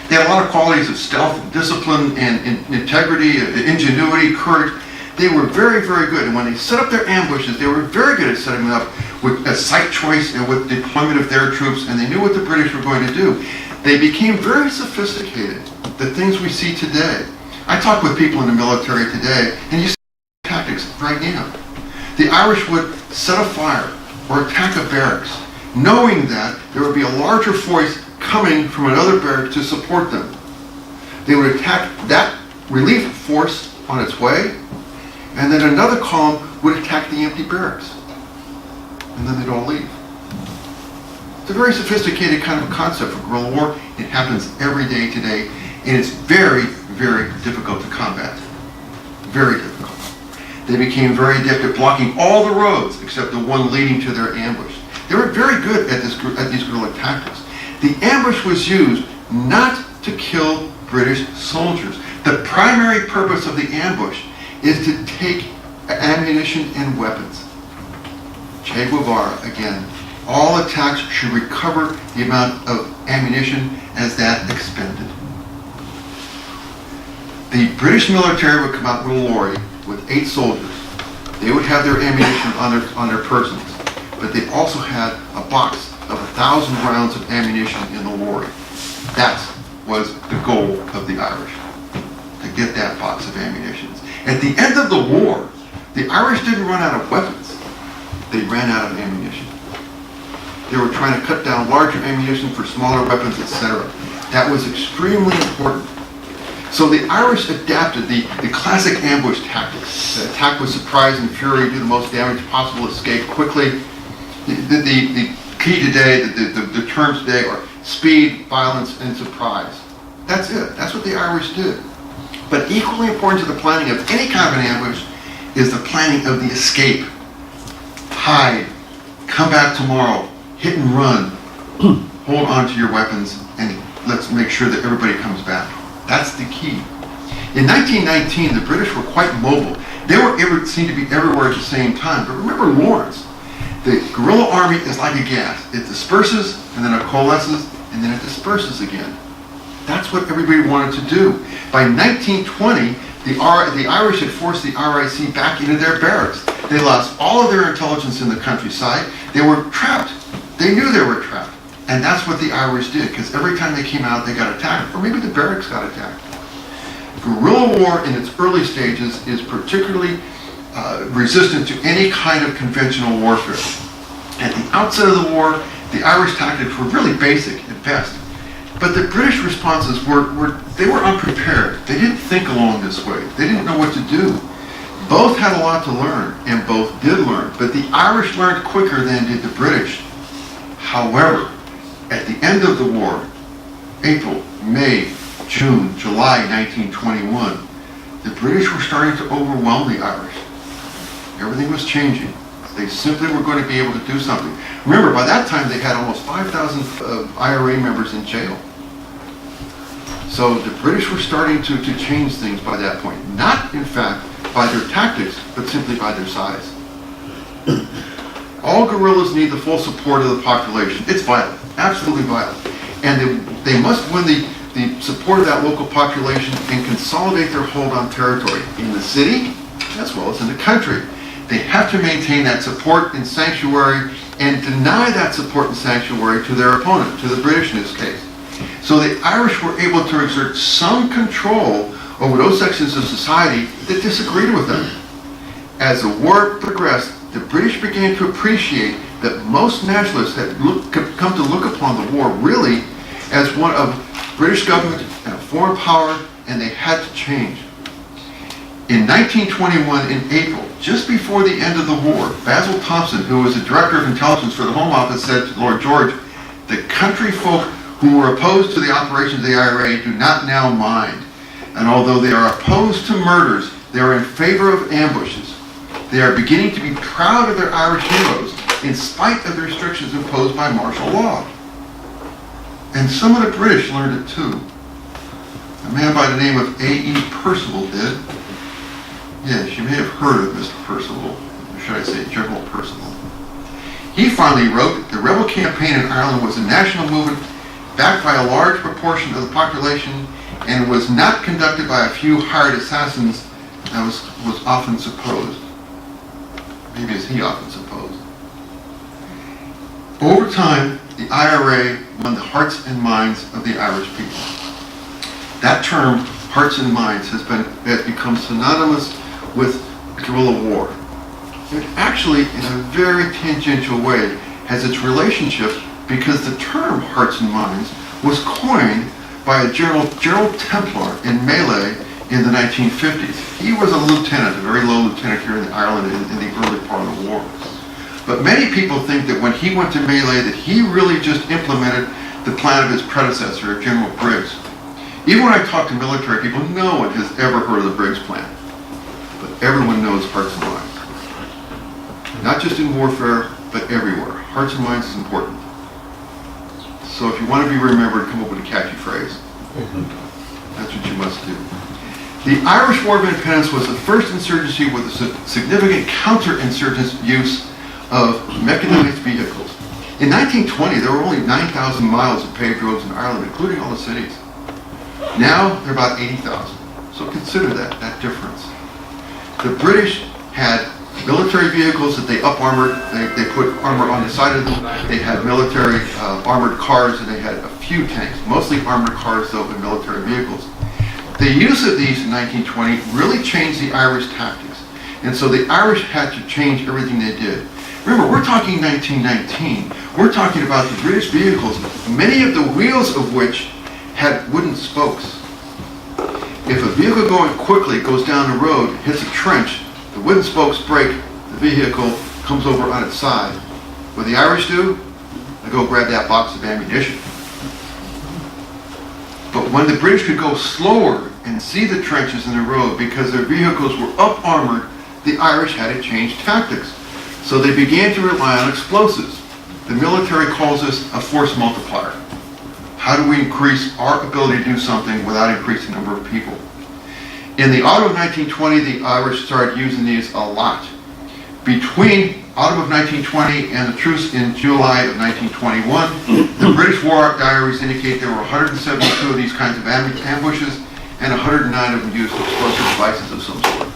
They had a lot of qualities of stealth, discipline, and integrity, ingenuity, courage. They were very, very good. And when they set up their ambushes, they were very good at setting them up with a site choice and with deployment of their troops, and they knew what the British were going to do. They became very sophisticated, the things we see today. I talk with people in the military today, and you see tactics right now. The Irish would set a fire or attack a barracks, knowing that there would be a larger force coming from another barrack to support them. They would attack that relief force on its way, and then another column would attack the empty barracks. And then they'd all leave. It's a very sophisticated kind of a concept for guerrilla war. It happens every day today, and it's very, very difficult to combat. Very difficult. They became very adept at blocking all the roads except the one leading to their ambush. They were very good at these guerrilla tactics. The ambush was used not to kill British soldiers. The primary purpose of the ambush is to take ammunition and weapons. Che Guevara, again, all attacks should recover the amount of ammunition as that expended. The British military would come out with a lorry with 8 soldiers. They would have their ammunition on their persons, but they also had a box of 1,000 rounds of ammunition in the lorry. That was the goal of the Irish, to get that box of ammunition. At the end of the war, the Irish didn't run out of weapons. They ran out of ammunition. They were trying to cut down larger ammunition for smaller weapons, etc. That was extremely important. So the Irish adapted the classic ambush tactics. The attack with surprise and fury, do the most damage possible, escape quickly. The key today, the terms today are speed, violence, and surprise. That's it. That's what the Irish did. But equally important to the planning of any kind of an ambush is the planning of the escape. Hide, come back tomorrow, hit and run, hold on to your weapons, and let's make sure that everybody comes back. That's the key. In 1919, the British were quite mobile. They seemed to be everywhere at the same time. But remember Lawrence. The guerrilla army is like a gas. It disperses, and then it coalesces, and then it disperses again. That's what everybody wanted to do. By 1920, the Irish had forced the RIC back into their barracks. They lost all of their intelligence in the countryside. They were trapped. They knew they were trapped. And that's what the Irish did, because every time they came out, they got attacked, or maybe the barracks got attacked. Guerrilla war in its early stages is particularly resistant to any kind of conventional warfare. At the outset of the war, the Irish tactics were really basic at best. But the British responses were unprepared. They didn't think along this way. They didn't know what to do. Both had a lot to learn, and both did learn, but the Irish learned quicker than did the British. However, at the end of the war, April, May, June, July 1921, the British were starting to overwhelm the Irish. Everything was changing. They simply were going to be able to do something. Remember, by that time they had almost 5,000 IRA members in jail. So the British were starting to change things by that point. Not, in fact, by their tactics, but simply by their size. All guerrillas need the full support of the population. It's vital, absolutely vital. And they must win the support of that local population and consolidate their hold on territory in the city as well as in the country. They have to maintain that support and sanctuary and deny that support and sanctuary to their opponent, to the British in this case. So the Irish were able to exert some control over those sections of society that disagreed with them. As the war progressed, the British began to appreciate that most nationalists had come to look upon the war really as one of British government and a foreign power, and they had to change. In 1921, in April, just before the end of the war, Basil Thompson, who was the Director of Intelligence for the Home Office, said to Lord George, "The country folk who were opposed to the operations of the IRA do not now mind. And although they are opposed to murders, they are in favor of ambushes. They are beginning to be proud of their Irish heroes, in spite of the restrictions imposed by martial law." And some of the British learned it too. A man by the name of A.E. Percival did. Yes, you may have heard of Mr. Percival, or should I say General Percival. He finally wrote, "The rebel campaign in Ireland was a national movement backed by a large proportion of the population and was not conducted by a few hired assassins as was often supposed." Maybe as he often supposed. Over time, the IRA won the hearts and minds of the Irish people. That term, hearts and minds, has become synonymous with guerrilla war. It actually, in a very tangential way, has its relationship because the term hearts and minds was coined by a Gerald Templar in Malay in the 1950s. He was a lieutenant, a very low lieutenant here in Ireland in the early part of the war. But many people think that when he went to Malay that he really just implemented the plan of his predecessor, General Briggs. Even when I talk to military people, no one has ever heard of the Briggs plan. But everyone knows hearts and minds. Not just in warfare, but everywhere. Hearts and minds is important. So if you want to be remembered, come up with a catchy phrase. That's what you must do. The Irish War of Independence was the first insurgency with a significant counter-insurgent use of mechanized vehicles. In 1920, there were only 9,000 miles of paved roads in Ireland, including all the cities. Now, there are about 80,000. So consider that difference. The British had military vehicles that they up-armored. They put armor on the side of them. They had military armored cars, and they had a few tanks, mostly armored cars, though, and military vehicles. The use of these in 1920 really changed the Irish tactics. And so the Irish had to change everything they did. Remember, we're talking 1919. We're talking about the British vehicles, many of the wheels of which had wooden spokes. If a vehicle going quickly goes down the road, hits a trench, the wooden spokes break, the vehicle comes over on its side. What the Irish do? They go grab that box of ammunition. But when the British could go slower and see the trenches in the road because their vehicles were up-armored, the Irish had to change tactics. So they began to rely on explosives. The military calls this a force multiplier. How do we increase our ability to do something without increasing the number of people? In the autumn of 1920, the Irish started using these a lot. Between autumn of 1920 and the truce in July of 1921, the British war diaries indicate there were 172 of these kinds of ambushes, and 109 of them used explosive devices of some sort.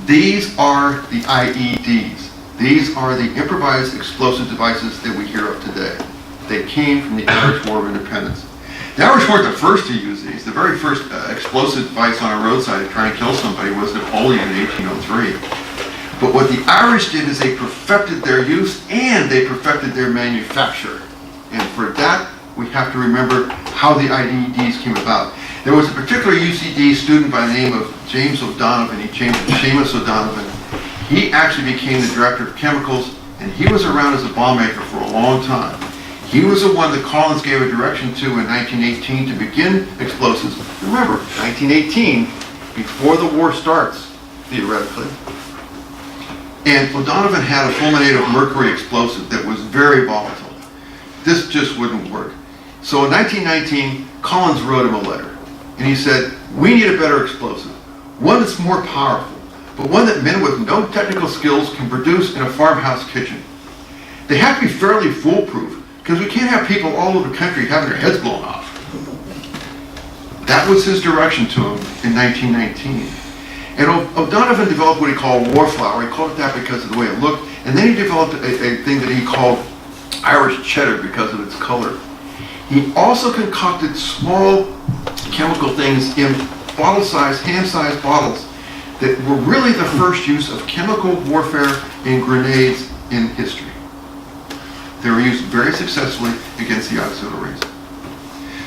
These are the IEDs. These are the improvised explosive devices that we hear of today. They came from the Irish War of Independence. The Irish weren't the first to use these. The very first explosive device on a roadside to try and kill somebody was Napoleon in 1803. But what the Irish did is they perfected their use and they perfected their manufacture. And for that, we have to remember how the IEDs came about. There was a particular UCD student by the name of James O'Donovan. He changed to Seamus O'Donovan. He actually became the director of chemicals, and he was around as a bomb maker for a long time. He was the one that Collins gave a direction to in 1918 to begin explosives. Remember, 1918, before the war starts, theoretically. And O'Donovan had a fulminate of mercury explosive that was very volatile. This just wouldn't work. So in 1919, Collins wrote him a letter. And he said, we need a better explosive. One that's more powerful, but one that men with no technical skills can produce in a farmhouse kitchen. They have to be fairly foolproof, because we can't have people all over the country having their heads blown off. That was his direction to him in 1919. And O'Donovan developed what he called war flour. He called it that because of the way it looked. And then he developed a thing that he called Irish Cheddar because of its color. He also concocted small chemical things in bottle-sized, hand-sized bottles that were really the first use of chemical warfare and grenades in history. They were used very successfully against the auxiliaries.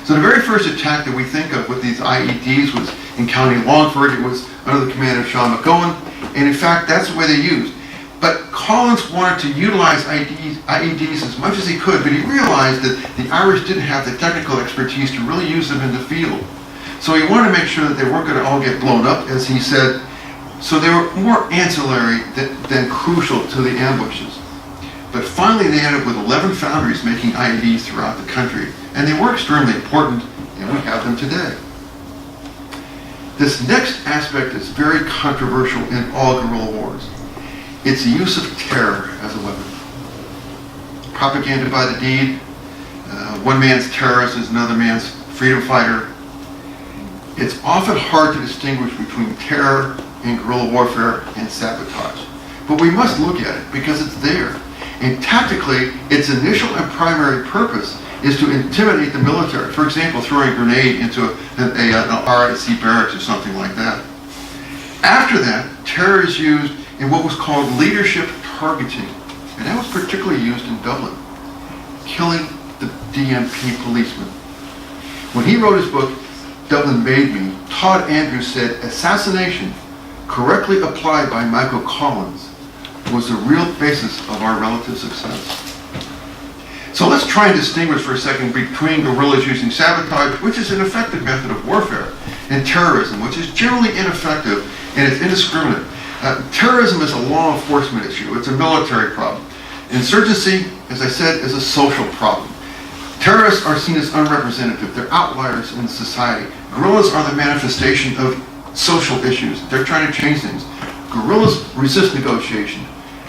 So the very first attack that we think of with these IEDs was in County Longford. It was under the command of Sean McGowan, and in fact, that's the way they used. But Collins wanted to utilize IEDs as much as he could, but he realized that the Irish didn't have the technical expertise to really use them in the field. So he wanted to make sure that they weren't going to all get blown up, as he said. So they were more ancillary than crucial to the ambushes. But finally they ended up with 11 foundries making IEDs throughout the country, and they were extremely important, and we have them today. This next aspect is very controversial in all guerrilla wars. It's the use of terror as a weapon. Propaganda by the deed. One man's terrorist is another man's freedom fighter. It's often hard to distinguish between terror and guerrilla warfare and sabotage. But we must look at it because it's there. And tactically, its initial and primary purpose is to intimidate the military. For example, throwing a grenade into an RIC barracks or something like that. After that, terror is used in what was called leadership targeting. And that was particularly used in Dublin, killing the DMP policeman. When he wrote his book, Dublin Made Me, Todd Andrews said, assassination, correctly applied by Michael Collins, was the real basis of our relative success. So let's try and distinguish for a second between guerrillas using sabotage, which is an effective method of warfare, and terrorism, which is generally ineffective and it's indiscriminate. Terrorism is a law enforcement issue. It's a military problem. Insurgency, as I said, is a social problem. Terrorists are seen as unrepresentative. They're outliers in society. Guerrillas are the manifestation of social issues. They're trying to change things. Guerrillas resist negotiation.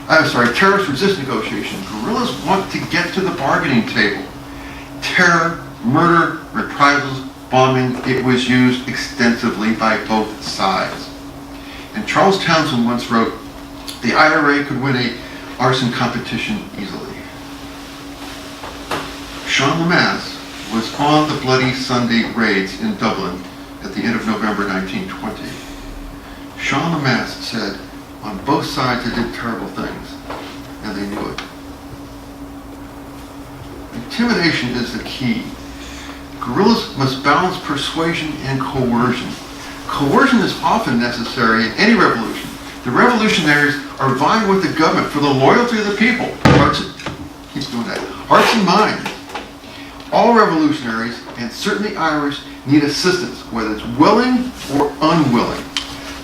Terrorists resist negotiation. Guerrillas want to get to the bargaining table. Terror, murder, reprisals, bombing, it was used extensively by both sides. And Charles Townsend once wrote, the IRA could win a arson competition easily. Sean Lemass was on the Bloody Sunday raids in Dublin at the end of November 1920. Sean Lemass said, on both sides they did terrible things, and they knew it. Intimidation is the key. Guerrillas must balance persuasion and coercion. Coercion is often necessary in any revolution. The revolutionaries are vying with the government for the loyalty of the people. Hearts and minds. All revolutionaries, and certainly Irish, need assistance, whether it's willing or unwilling.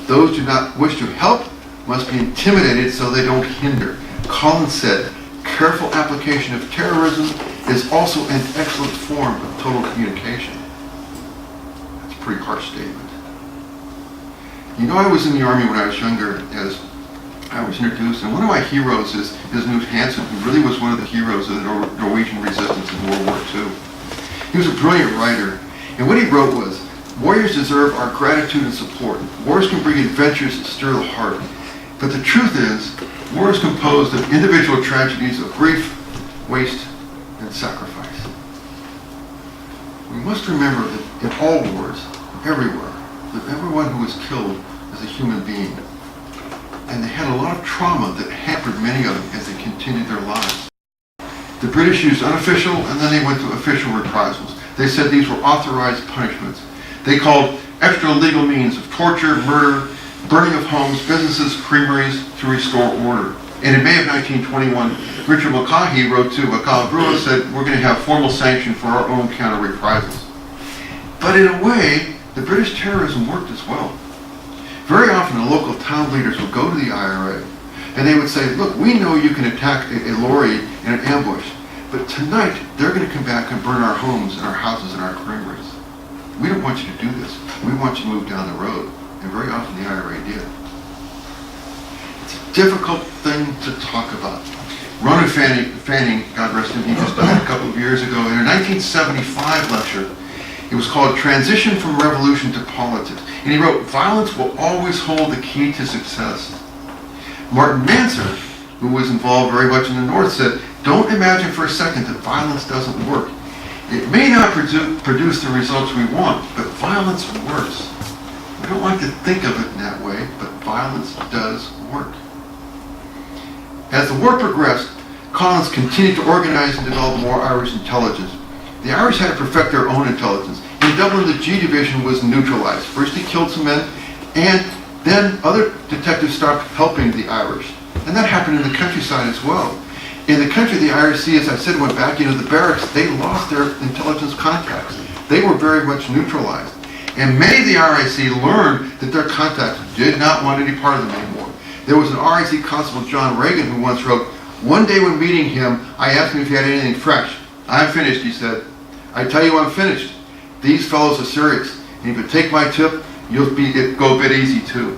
Those who do not wish to help must be intimidated so they don't hinder. Collins said, careful application of terrorism is also an excellent form of total communication. That's a pretty harsh statement. You know, I was in the Army when I was younger, as I was introduced, and one of my heroes is Knut Hansen, who really was one of the heroes of the Norwegian resistance in World War II. He was a brilliant writer, and what he wrote was, warriors deserve our gratitude and support. Wars can bring adventures that stir the heart. But the truth is, war is composed of individual tragedies of grief, waste, and sacrifice. We must remember that in all wars, everywhere, that everyone who was killed is a human being. And they had a lot of trauma that hampered many of them as they continued their lives. The British used unofficial and then they went to official reprisals. They said these were authorized punishments. They called extra legal means of torture, murder, burning of homes, businesses, creameries to restore order. And in May of 1921, Richard Mulcahy wrote to Macalbrua and said, we're going to have formal sanction for our own counter reprisals. But in a way, the British terrorism worked as well. Very often the local town leaders would go to the IRA and they would say, look, we know you can attack a lorry in an ambush, but tonight they're going to come back and burn our homes and our houses and our creameries. We don't want you to do this. We want you to move down the road. And very often the IRA did. It's a difficult thing to talk about. Ronan Fanning, God rest him, he just died a couple of years ago. In a 1975 lecture, it was called Transition from Revolution to Politics. And he wrote, violence will always hold the key to success. Martin Manser, who was involved very much in the North, said, don't imagine for a second that violence doesn't work. It may not produce the results we want, but violence works. We don't like to think of it in that way, but violence does work. As the war progressed, Collins continued to organize and develop more Irish intelligence. The Irish had to perfect their own intelligence. In Dublin, the G Division was neutralized. First he killed some men, and then other detectives stopped helping the Irish. And that happened in the countryside as well. In the country, the IRC, as I said, went back into the barracks. They lost their intelligence contacts. They were very much neutralized. And many of the RIC learned that their contacts did not want any part of them anymore. There was an RIC constable, John Reagan, who once wrote, one day when meeting him, I asked him if he had anything fresh. I'm finished, he said. I tell you I'm finished. These fellows are serious. And if you take my tip, you'll go a bit easy too.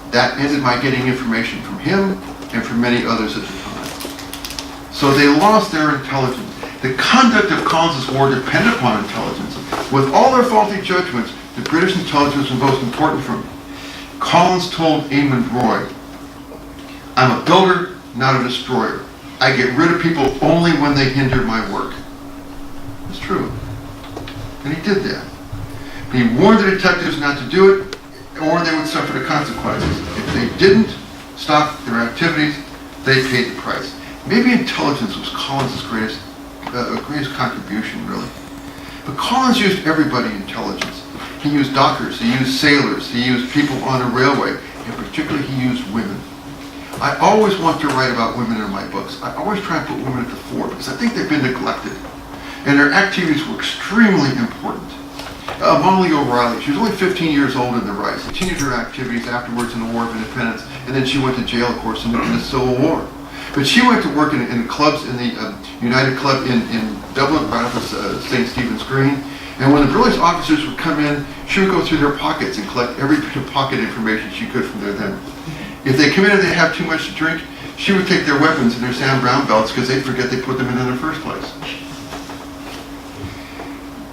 That ended my getting information from him and from many others at the time. So they lost their intelligence. The conduct of Collins' war depended upon intelligence. With all their faulty judgments, the British intelligence was most important for me. Collins told Eamon Roy, I'm a builder, not a destroyer. I get rid of people only when they hinder my work. It's true. And he did that. But he warned the detectives not to do it, or they would suffer the consequences. If they didn't stop their activities, they paid the price. Maybe intelligence was Collins' greatest contribution, really. But Collins used everybody's intelligence. He used doctors, he used sailors, he used people on a railway, and particularly he used women. I always want to write about women in my books. I always try and put women at the fore because I think they've been neglected. And their activities were extremely important. Molly O'Reilly, she was only 15 years old in the Rice, continued her activities afterwards in the War of Independence, and then she went to jail, of course, in the Civil War. But she went to work in clubs, in the United Club in Dublin, right off of St. Stephen's Green. And when the British officers would come in, she would go through their pockets and collect every bit of pocket information she could from them. If they come in and they have too much to drink, she would take their weapons and their Sam Brown belts because they'd forget they put them in the first place.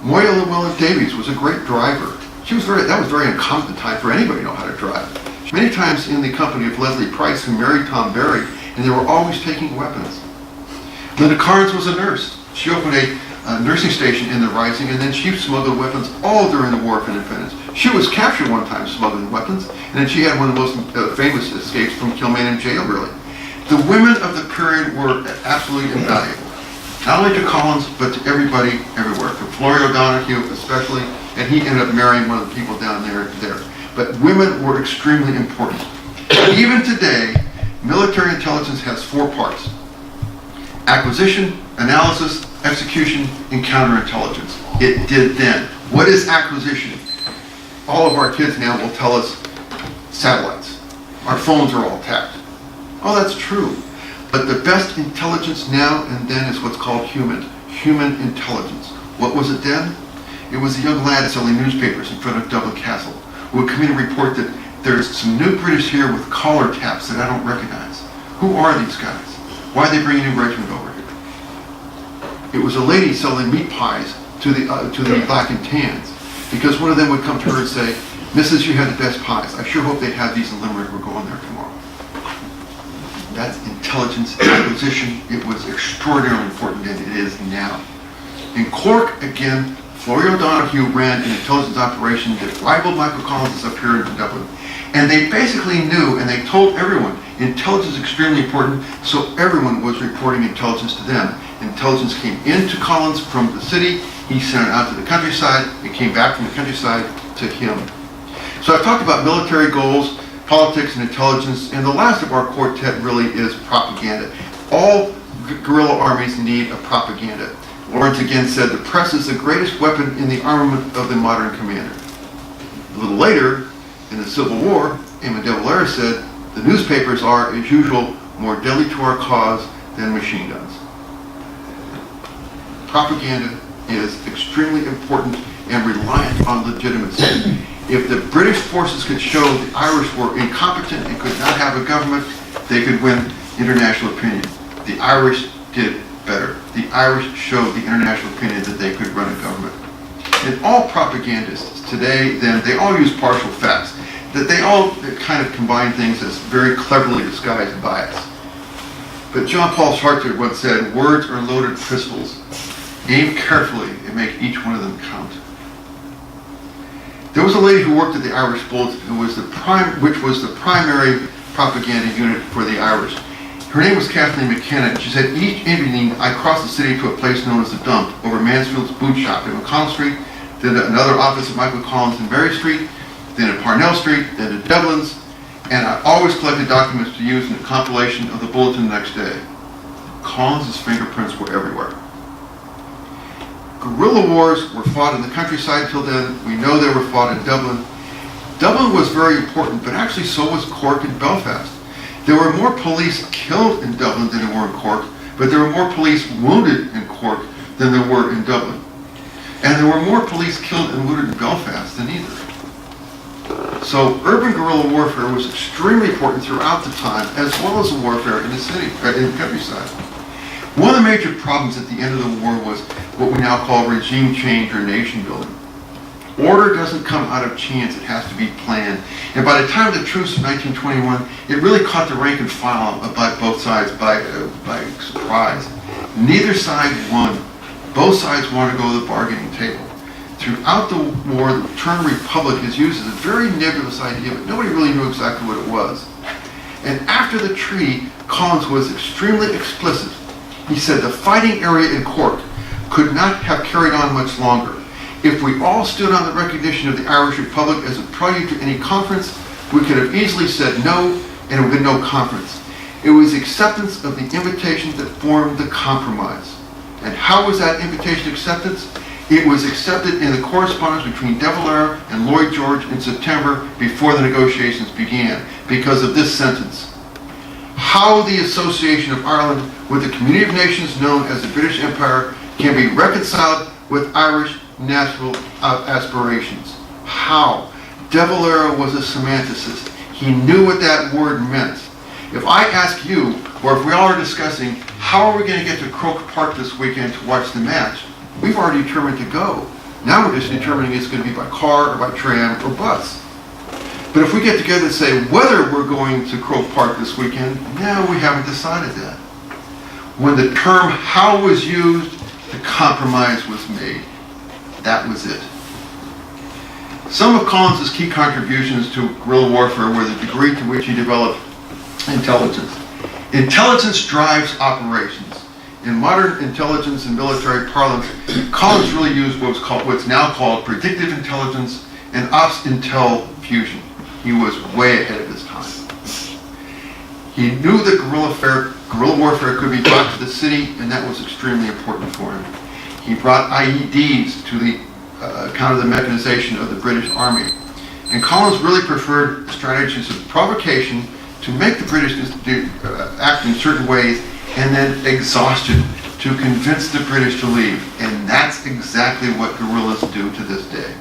Moya Llewellyn Davies was a great driver. That was very uncommon time for anybody to know how to drive. Many times in the company of Leslie Price, who married Tom Berry, and they were always taking weapons. Linda Carnes was a nurse. She opened a nursing station in the Rising, and then she smuggled weapons all during the War of Independence. She was captured one time smuggling weapons, and then she had one of the most famous escapes from Kilmainham jail, really. The women of the period were absolutely invaluable. Not only to Collins, but to everybody everywhere. To Flory O'Donoghue especially, and he ended up marrying one of the people down there. But women were extremely important. Even today, military intelligence has 4 parts: acquisition, analysis, execution, and counterintelligence. It did then. What is acquisition? All of our kids now will tell us satellites. Our phones are all tapped. Oh, that's true. But the best intelligence now and then is what's called human intelligence. What was it then? It was a young lad selling newspapers in front of Dublin Castle who would come in and report that there's some new British here with collar taps that I don't recognize. Who are these guys? Why are they bringing a new regiment over here? It was a lady selling meat pies to the black and tans, because one of them would come to her and say, Mrs., you had the best pies. I sure hope they have these in Limerick. We're going there tomorrow. That's intelligence acquisition. It was extraordinarily important, and it is now. In Cork, again, Flory O'Donoghue ran an intelligence operation that rivaled Michael Collins' up here in Dublin. And they basically knew, and they told everyone, intelligence is extremely important, so everyone was reporting intelligence to them. Intelligence came into Collins from the city, he sent it out to the countryside. It came back from the countryside to him. So I've talked about military goals, politics, and intelligence, and the last of our quartet really is propaganda. All guerrilla armies need a propaganda. Lawrence again said, the press is the greatest weapon in the armament of the modern commander. A little later, in the Civil War, Eamon de Valera said, the newspapers are, as usual, more deadly to our cause than machine guns. Propaganda is extremely important and reliant on legitimacy. If the British forces could show the Irish were incompetent and could not have a government, they could win international opinion. The Irish did better. The Irish showed the international opinion that they could run a government. And all propagandists today, then, they all use partial facts. That they all kind of combine things as very cleverly disguised bias. But John Paul Sartre once said, words are loaded pistols. Aim carefully and make each one of them count. There was a lady who worked at the Irish Bulletin which was the primary propaganda unit for the Irish. Her name was Kathleen McKenna. She said, each evening I crossed the city to a place known as the Dump, over Mansfield's boot shop in McConnell Street, then to another office of Michael Collins in Berry Street, then at Parnell Street, then to Devlin's, and I always collected documents to use in the compilation of the bulletin the next day. Collins' fingerprints were everywhere. Guerrilla wars were fought in the countryside until then. We know they were fought in Dublin. Dublin was very important, but actually so was Cork and Belfast. There were more police killed in Dublin than there were in Cork, but there were more police wounded in Cork than there were in Dublin. And there were more police killed and wounded in Belfast than either. So urban guerrilla warfare was extremely important throughout the time, as well as the warfare in the city, in the countryside. One of the major problems at the end of the war was what we now call regime change or nation building. Order doesn't come out of chance, it has to be planned. And by the time of the truce in 1921, it really caught the rank and file by both sides by surprise. Neither side won. Both sides wanted to go to the bargaining table. Throughout the war, the term republic is used as a very nebulous idea, but nobody really knew exactly what it was. And after the treaty, Collins was extremely explicit. He said the fighting area in Cork could not have carried on much longer. If we all stood on the recognition of the Irish Republic as a prelude to any conference, we could have easily said no, and it would have been no conference. It was acceptance of the invitation that formed the compromise. And how was that invitation acceptance? It was accepted in the correspondence between De Valera and Lloyd George in September before the negotiations began, because of this sentence. How the association of Ireland with the community of nations known as the British Empire can be reconciled with Irish national aspirations. How? De Valera was a semanticist. He knew what that word meant. If I ask you, or if we all are discussing, how are we going to get to Croke Park this weekend to watch the match? We've already determined to go. Now we're just determining it's going to be by car or by tram or bus. But if we get together and say whether we're going to Croke Park this weekend, no, we haven't decided that. When the term how was used, the compromise was made. That was it. Some of Collins' key contributions to guerrilla warfare were the degree to which he developed intelligence. Intelligence drives operations. In modern intelligence and military parlance, Collins really used what's now called predictive intelligence and ops intel fusion. He was way ahead of his time. He knew that guerrilla warfare could be brought to the city, and that was extremely important for him. He brought IEDs to the counter the mechanization of the British Army. And Collins really preferred strategies of provocation to make the British act in certain ways, and then exhaustion to convince the British to leave. And that's exactly what guerrillas do to this day.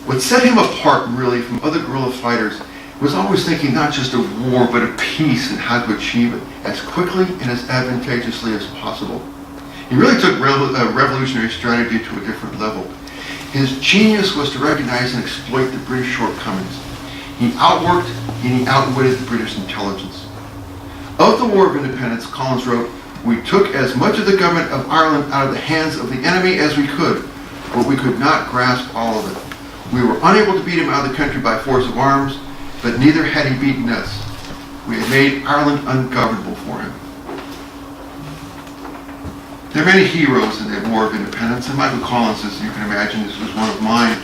What set him apart really from other guerrilla fighters was always thinking not just of war, but of peace and how to achieve it as quickly and as advantageously as possible. He really took revolutionary strategy to a different level. His genius was to recognize and exploit the British shortcomings. He outworked and he outwitted the British intelligence. Of the War of Independence, Collins wrote, "We took as much of the government of Ireland out of the hands of the enemy as we could, but we could not grasp all of it. We were unable to beat him out of the country by force of arms, but neither had he beaten us. We had made Ireland ungovernable for him." There are many heroes in the War of Independence, and Michael Collins, as you can imagine, this was one of mine.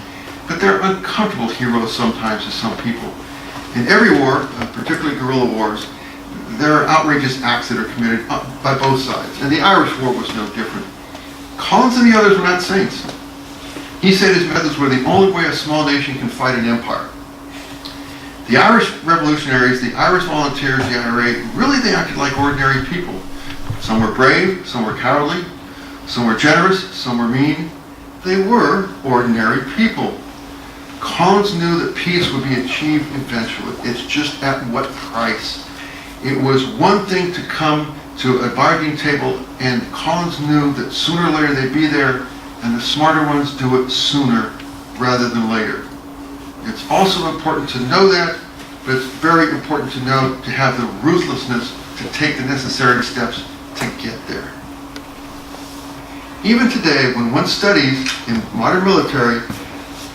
But they're uncomfortable heroes sometimes to some people. In every war, particularly guerrilla wars, there are outrageous acts that are committed by both sides, and the Irish War was no different. Collins and the others were not saints. He said his methods were the only way a small nation can fight an empire. The Irish revolutionaries, the Irish volunteers, the IRA, really they acted like ordinary people. Some were brave, some were cowardly, some were generous, some were mean. They were ordinary people. Collins knew that peace would be achieved eventually. It's just at what price? It was one thing to come to a bargaining table, and Collins knew that sooner or later they'd be there, and the smarter ones do it sooner rather than later. It's also important to know that, but it's very important to know to have the ruthlessness to take the necessary steps to get there. Even today, when one studies in modern military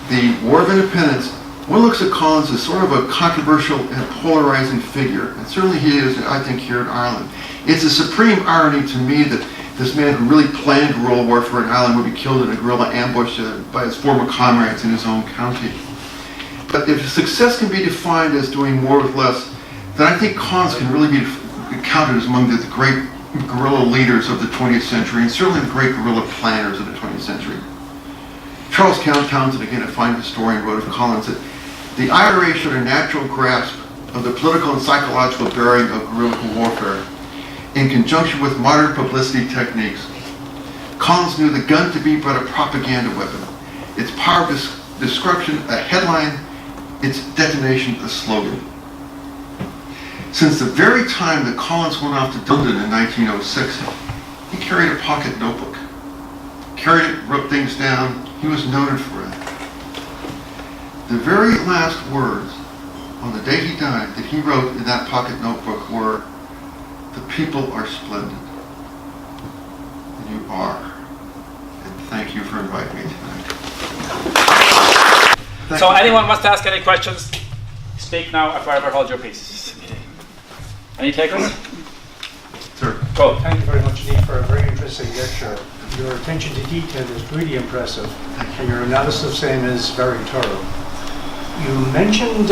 the War of Independence, one looks at Collins as sort of a controversial and polarizing figure, and certainly he is, I think, here in Ireland. It's a supreme irony to me that this man who really planned guerrilla warfare in Ireland would be killed in a guerrilla ambush by his former comrades in his own county. But if success can be defined as doing more with less, then I think Collins can really be counted as among the great guerrilla leaders of the 20th century, and certainly the great guerrilla planners of the 20th century. Charles Townsend, again a fine historian, wrote of Collins that the IRA showed a natural grasp of the political and psychological bearing of guerrilla warfare in conjunction with modern publicity techniques. Collins knew the gun to be but a propaganda weapon, its power of description a headline, its detonation a slogan. Since the very time that Collins went off to Dublin in 1906, he carried a pocket notebook. Carried it, wrote things down. He was noted for it. The very last words on the day he died that he wrote in that pocket notebook were, "The people are splendid." And you are. And thank you for inviting me tonight. So anyone wants to ask any questions, speak now or forever hold your peace. Any takers? Sir. Go. Thank you very much indeed for a very interesting lecture. Your attention to detail is really impressive, and your analysis of same is very thorough. You mentioned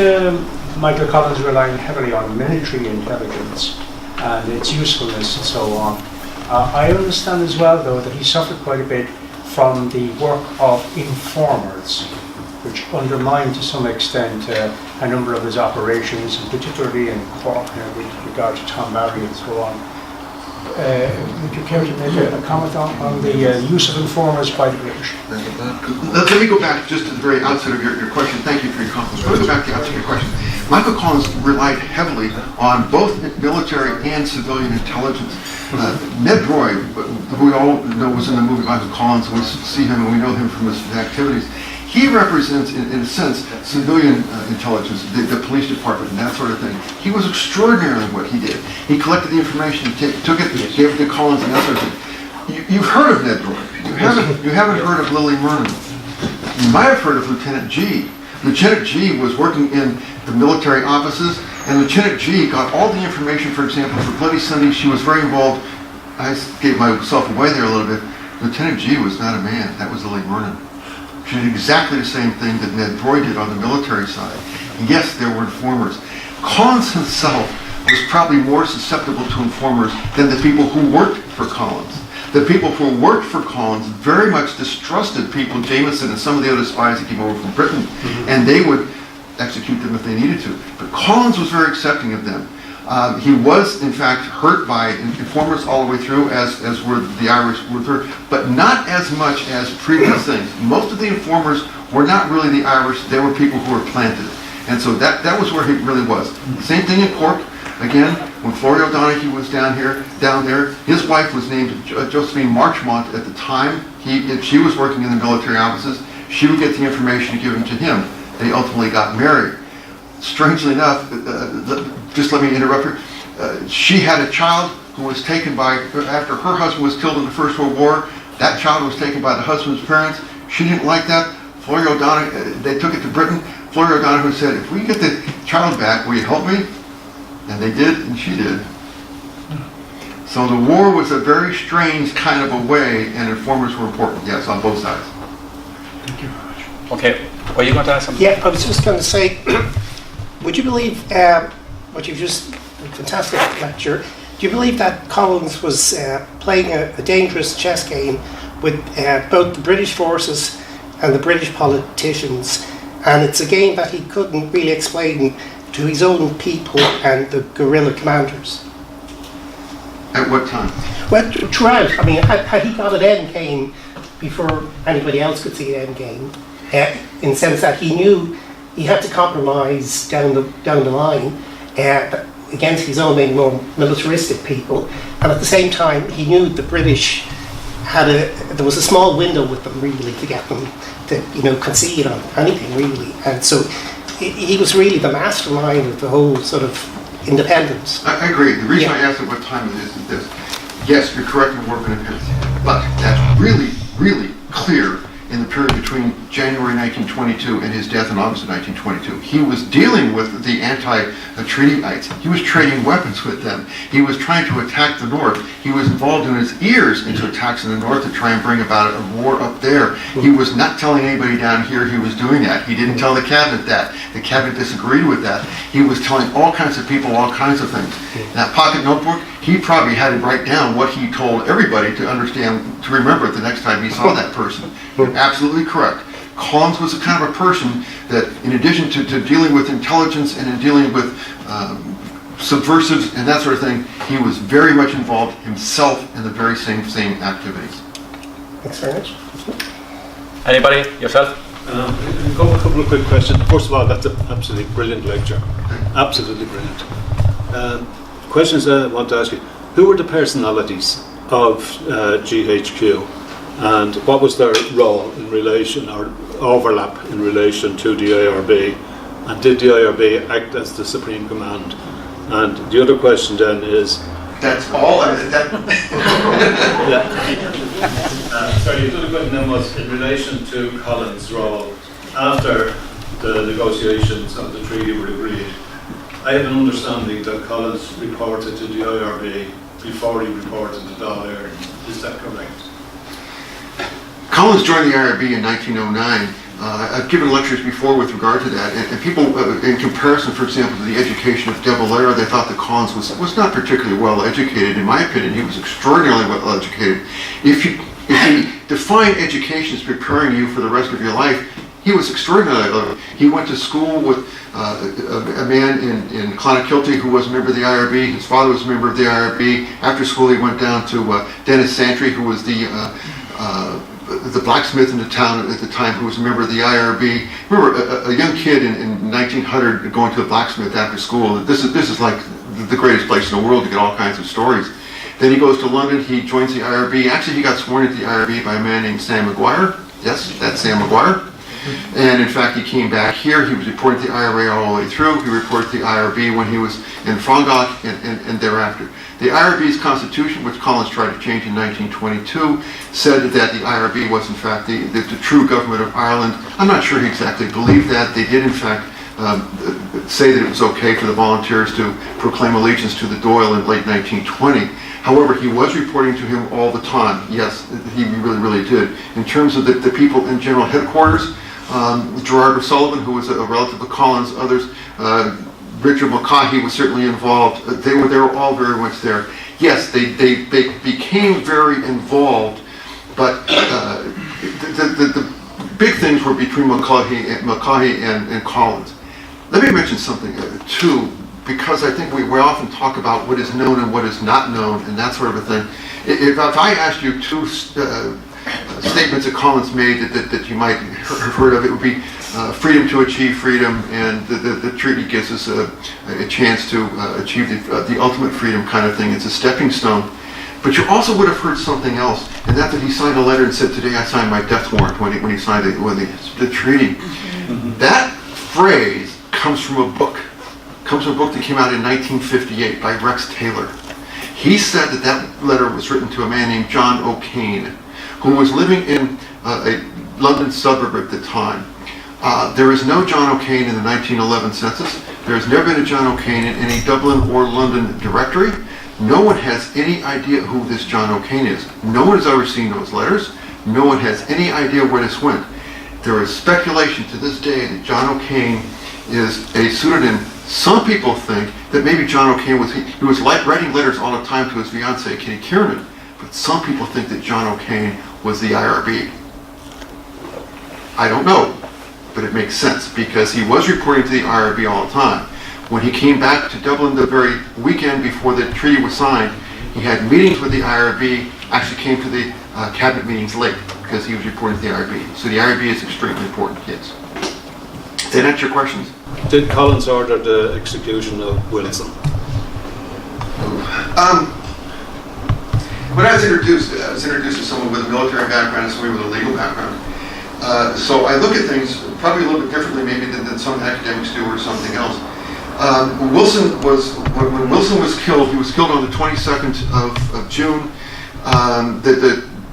Michael Collins relying heavily on military intelligence and its usefulness and so on. I understand as well, though, that he suffered quite a bit from the work of informers, which undermined to some extent a number of his operations, and particularly in Cork with regard to Tom Barry and so on. Would you care to make a comment on the use of informers by the British? Let me go back just to the very outset of your question. Thank you for your comments. Let me go back to the outset of your question. Michael Collins relied heavily on both military and civilian intelligence. Ned Roy, who we all know was in the movie Michael Collins, and we see him and we know him from his activities, he represents, in a sense, civilian intelligence, the police department and that sort of thing. He was extraordinary in what he did. He collected the information, took it, gave it to Collins and that sort of thing. You've heard of Ned Roy. You haven't heard of Lily Murnan. You might have heard of Lieutenant G. Lieutenant G was working in the military offices, and Lieutenant G got all the information, for example, for Bloody Sunday. She was very involved. I gave myself away there a little bit. Lieutenant G was not a man. That was Lily Murnan. She did exactly the same thing that Ned Roy did on the military side. And yes, there were informers. Collins himself was probably more susceptible to informers than the people who worked for Collins. The people who worked for Collins very much distrusted people, Jameson and some of the other spies that came over from Britain, and they would execute them if they needed to. But Collins was very accepting of them. He was, in fact, hurt by informers all the way through, as were the Irish, but not as much as previous things. Most of the informers were not really the Irish, they were people who were planted. And so that was where he really was. Same thing in Cork. Again, when Florrie O'Donoghue was down there, his wife was named Josephine Marchmont at the time. She was working in the military offices. She would get the information and give them to him. They ultimately got married. Strangely enough, just let me interrupt her. She had a child who was taken after her husband was killed in the First World War. That child was taken by the husband's parents. She didn't like that. Florrie O'Donoghue, they took it to Britain. Florrie O'Donoghue said, "If we get the child back, will you help me?" And they did, and she did. So the war was a very strange kind of a way, and informers were important, yes, on both sides. Thank you very much. Okay, were you going to ask something? Yeah, I was just going to say, would you believe what you've just, fantastic lecture, do you believe that Collins was playing a dangerous chess game with both the British forces and the British politicians, and it's a game that he couldn't really explain to his own people and the guerrilla commanders? At what time? Well, throughout, I mean, had he got an end game before anybody else could see an end game, in the sense that he knew he had to compromise down the line against his own maybe more militaristic people, and at the same time he knew the British there was a small window with them really to get them to concede on anything really, and so he was really the mastermind of the whole sort of independence. I agree. The reason I asked at what time it is this. Yes, you're correct in War of Independence, but that's really, really clear in the period between January 1922 and his death in August of 1922. He was dealing with the anti-treatyites. He was trading weapons with them. He was trying to attack the North. He was involved in his ears into attacks in the North to try and bring about a war up there. He was not telling anybody down here he was doing that. He didn't tell the cabinet that. The cabinet disagreed with that. He was telling all kinds of people all kinds of things. That pocket notebook, he probably had to write down what he told everybody to understand, to remember it the next time he saw that person. You're absolutely correct. Collins was the kind of a person that, in addition to dealing with intelligence and in dealing with subversives and that sort of thing, he was very much involved himself in the very same activities. Thanks very much. Anybody? Yourself? A couple of quick questions. First of all, that's an absolutely brilliant lecture. Absolutely brilliant. Questions I want to ask you. Who were the personalities of GHQ, and what was their role in relation or overlap in relation to the IRB, and did the IRB act as the supreme command? And the other question then is... That's all? Sorry, the other question then was in relation to Collins' role after the negotiations of the treaty were agreed. I have an understanding that Collins reported to the IRB before he reported to Dáil Éireann. Is that correct? Collins joined the IRB in 1909. I've given lectures before with regard to that, and people, in comparison, for example, to the education of De Valera, they thought that Collins was not particularly well educated. In my opinion, he was extraordinarily well educated. If you define education as preparing you for the rest of your life, he was extraordinarily. He went to school with a man in Clonakilty who was a member of the IRB. His father was a member of the IRB. After school, he went down to Dennis Santry, who was the blacksmith in the town at the time, who was a member of the IRB. Remember, a young kid in 1900 going to a blacksmith after school. This is like the greatest place in the world to get all kinds of stories. Then he goes to London. He joins the IRB. Actually, he got sworn into the IRB by a man named Sam Maguire. Yes, that's Sam Maguire. And in fact, he came back here. He was reporting to the IRA all the way through. He reported to the IRB when he was in Frongoch and thereafter. The IRB's constitution, which Collins tried to change in 1922, said that the IRB was in fact the true government of Ireland. I'm not sure he exactly believed that. They did in fact say that it was okay for the volunteers to proclaim allegiance to the Dáil in late 1920. However, he was reporting to him all the time. Yes, he really did. In terms of the people in general headquarters, Gerard O'Sullivan, who was a relative of Collins, others, Richard Mulcahy was certainly involved. They were all very much there. Yes, they became very involved, but the big things were between Mulcahy and Collins. Let me mention something too, because I think we often talk about what is known and what is not known and that sort of a thing. If I asked you two statements that Collins made that you might have heard of, it would be freedom to achieve freedom, and the treaty gives us a chance to achieve the ultimate freedom kind of thing. It's a stepping stone. But you also would have heard something else, and that he signed a letter and said, "Today I signed my death warrant," when he signed the treaty. Mm-hmm. That phrase comes from a book. Comes from a book that came out in 1958 by Rex Taylor. He said that letter was written to a man named John O'Kane, who was living in a London suburb at the time. There is no John O'Kane in the 1911 census. There has never been a John O'Kane in any Dublin or London directory. No one has any idea who this John O'Kane is. No one has ever seen those letters. No one has any idea where this went. There is speculation to this day that John O'Kane is a pseudonym. Some people think that maybe John O'Kane was writing letters all the time to his fiancée, Kitty Kiernan. But some people think that John O'Kane was the IRB. I don't know, but it makes sense because he was reporting to the IRB all the time. When he came back to Dublin the very weekend before the treaty was signed, he had meetings with the IRB, actually came to the cabinet meetings late because he was reporting to the IRB. So the IRB is extremely important, kids. Does that answer your questions? Did Collins order the execution of Wilson? When I was introduced to someone with a military background and somebody with a legal background. So I look at things probably a little bit differently maybe than some academics do or something else. When Wilson was killed, he was killed on the 22nd of June.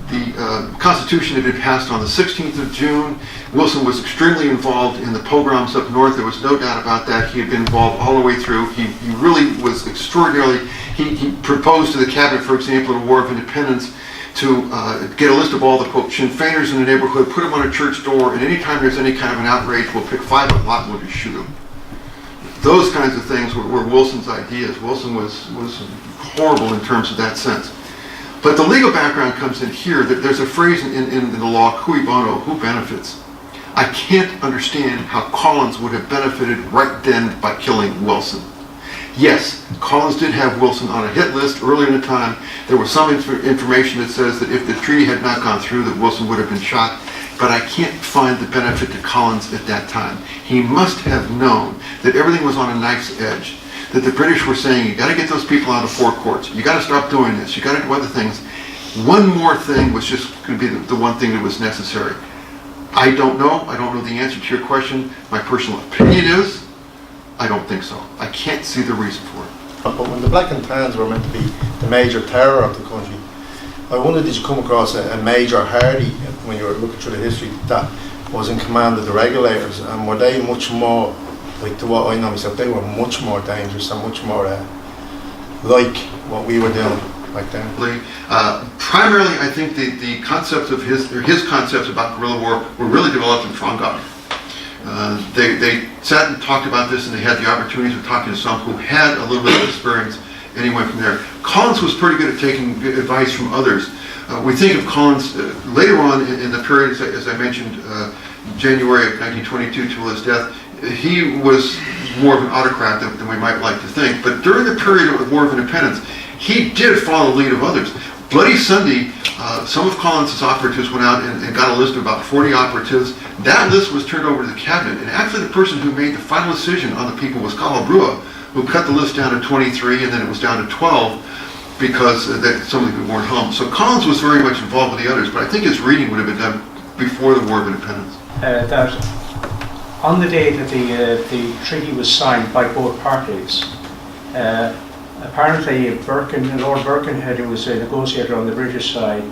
The Constitution had been passed on the 16th of June. Wilson was extremely involved in the pogroms up north. There was no doubt about that. He had been involved all the way through. He really was extraordinarily. He proposed to the cabinet, for example, in the War of Independence, to get a list of all the, quote, Sinn Féiners in the neighborhood, put them on a church door, and anytime there's any kind of an outrage, we'll pick 5 on the lot and we'll just shoot them. Those kinds of things were Wilson's ideas. Wilson was horrible in terms of that sense. But the legal background comes in here. There's a phrase in the law, cui bono, who benefits. I can't understand how Collins would have benefited right then by killing Wilson. Yes, Collins did have Wilson on a hit list earlier in the time. There was some information that says that if the treaty had not gone through, that Wilson would have been shot. But I can't find the benefit to Collins at that time. He must have known that everything was on a knife's edge, that the British were saying, you got to get those people out of four courts. You got to stop doing this. You got to do other things. One more thing was just going to be the one thing that was necessary. I don't know. I don't know the answer to your question. My personal opinion is, I don't think so. I can't see the reason for it. But when the Black and Tans were meant to be the major terror of the country, I wonder, did you come across a Major Hardy when you were looking through the history that was in command of the regulators, and were they much more, like to what I know myself, they were much more dangerous and much more like what we were doing back then? Primarily, I think the concepts of his concepts about guerrilla war were really developed in Trongard. They sat and talked about this, and they had the opportunities of talking to some who had a little bit of experience, and he went from there. Collins was pretty good at taking advice from others. We think of Collins later on in the period, as I mentioned, January of 1922 till his death. He was more of an autocrat than we might like to think, but during the period of the War of Independence, he did follow the lead of others. Bloody Sunday, some of Collins' operatives went out and got a list of about 40 operatives. That list was turned over to the cabinet, and actually the person who made the final decision on the people was Calabrua, who cut the list down to 23, and then it was down to 12 because some of the people weren't home. So Collins was very much involved with the others, but I think his reading would have been done before the War of Independence. That on the day that the treaty was signed by both parties, apparently Lord Birkenhead, who was a negotiator on the British side,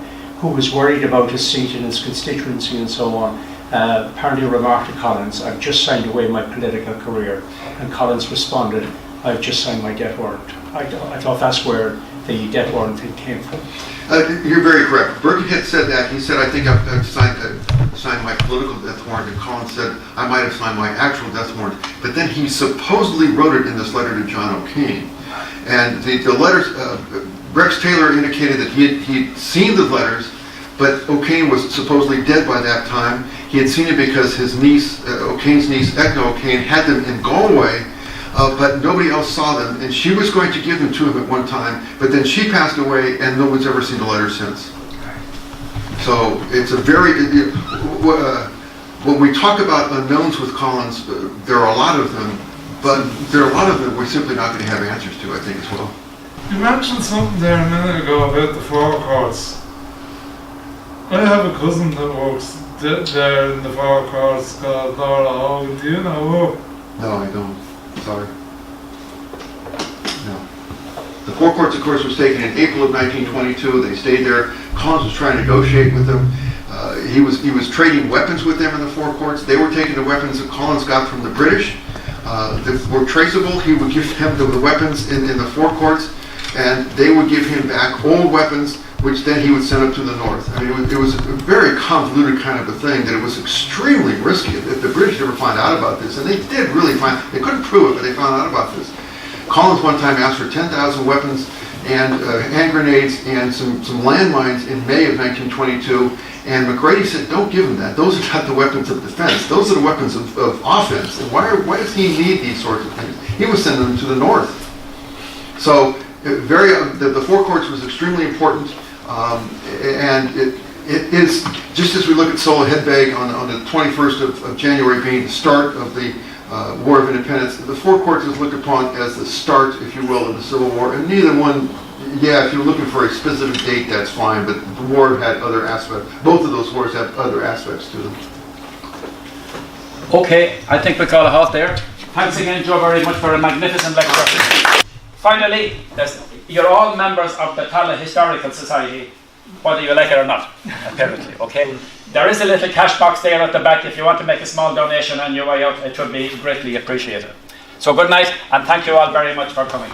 who was worried about his seat in his constituency and so on, apparently remarked to Collins, "I've just signed away my political career." And Collins responded, "I've just signed my death warrant." I thought that's where the death warrant thing came from. You're very correct. Birkenhead said that. He said, "I think I've signed my political death warrant," and Collins said, "I might have signed my actual death warrant." But then he supposedly wrote it in this letter to John O'Kane. And the letters, Rex Taylor indicated that he had seen the letters, but O'Kane was supposedly dead by that time. He had seen it because his niece, O'Kane's niece, Ecna O'Kane, had them in Galway, but nobody else saw them, and she was going to give them to him at one time, but then she passed away, and no one's ever seen the letter since. So it's a very, when we talk about unknowns with Collins, there are a lot of them, but there are a lot of them we're simply not going to have answers to, I think, as well. You mentioned something there a minute ago about the forecourts. I have a cousin that works there in the forecourts called Laura Hogan. Do you know who? No, I don't. Sorry. No. The forecourts, of course, was taken in April of 1922. They stayed there. Collins was trying to negotiate with them. He was trading weapons with them in the forecourts. They were taking the weapons that Collins got from the British. That were traceable. He would give them the weapons in the forecourts. and they would give him back old weapons, which then he would send up to the north. I mean, it was a very convoluted kind of a thing that it was extremely risky. If the British ever find out about this, and they did really they couldn't prove it, but they found out about this. Collins one time asked for 10,000 weapons and hand grenades and some landmines in May of 1922, and McGrady said, don't give him that. Those are not the weapons of defense. Those are the weapons of offense. And why does he need these sorts of things? He was sending them to the north. So the Four Courts was extremely important, and it is, just as we look at Sola Hedbeg on the 21st of January being the start of the War of Independence, the Four Courts is looked upon as the start, if you will, of the Civil War, and neither one, yeah, if you're looking for a specific date, that's fine, but the war had other aspects. Both of those wars have other aspects to them. Okay, I think we call a halt there. Thanks again, Joe, very much for a magnificent lecture. Finally, you're all members of the Tallaght Historical Society, whether you like it or not, apparently, okay? There is a little cash box there at the back. If you want to make a small donation on your way out, it would be greatly appreciated. So good night, and thank you all very much for coming.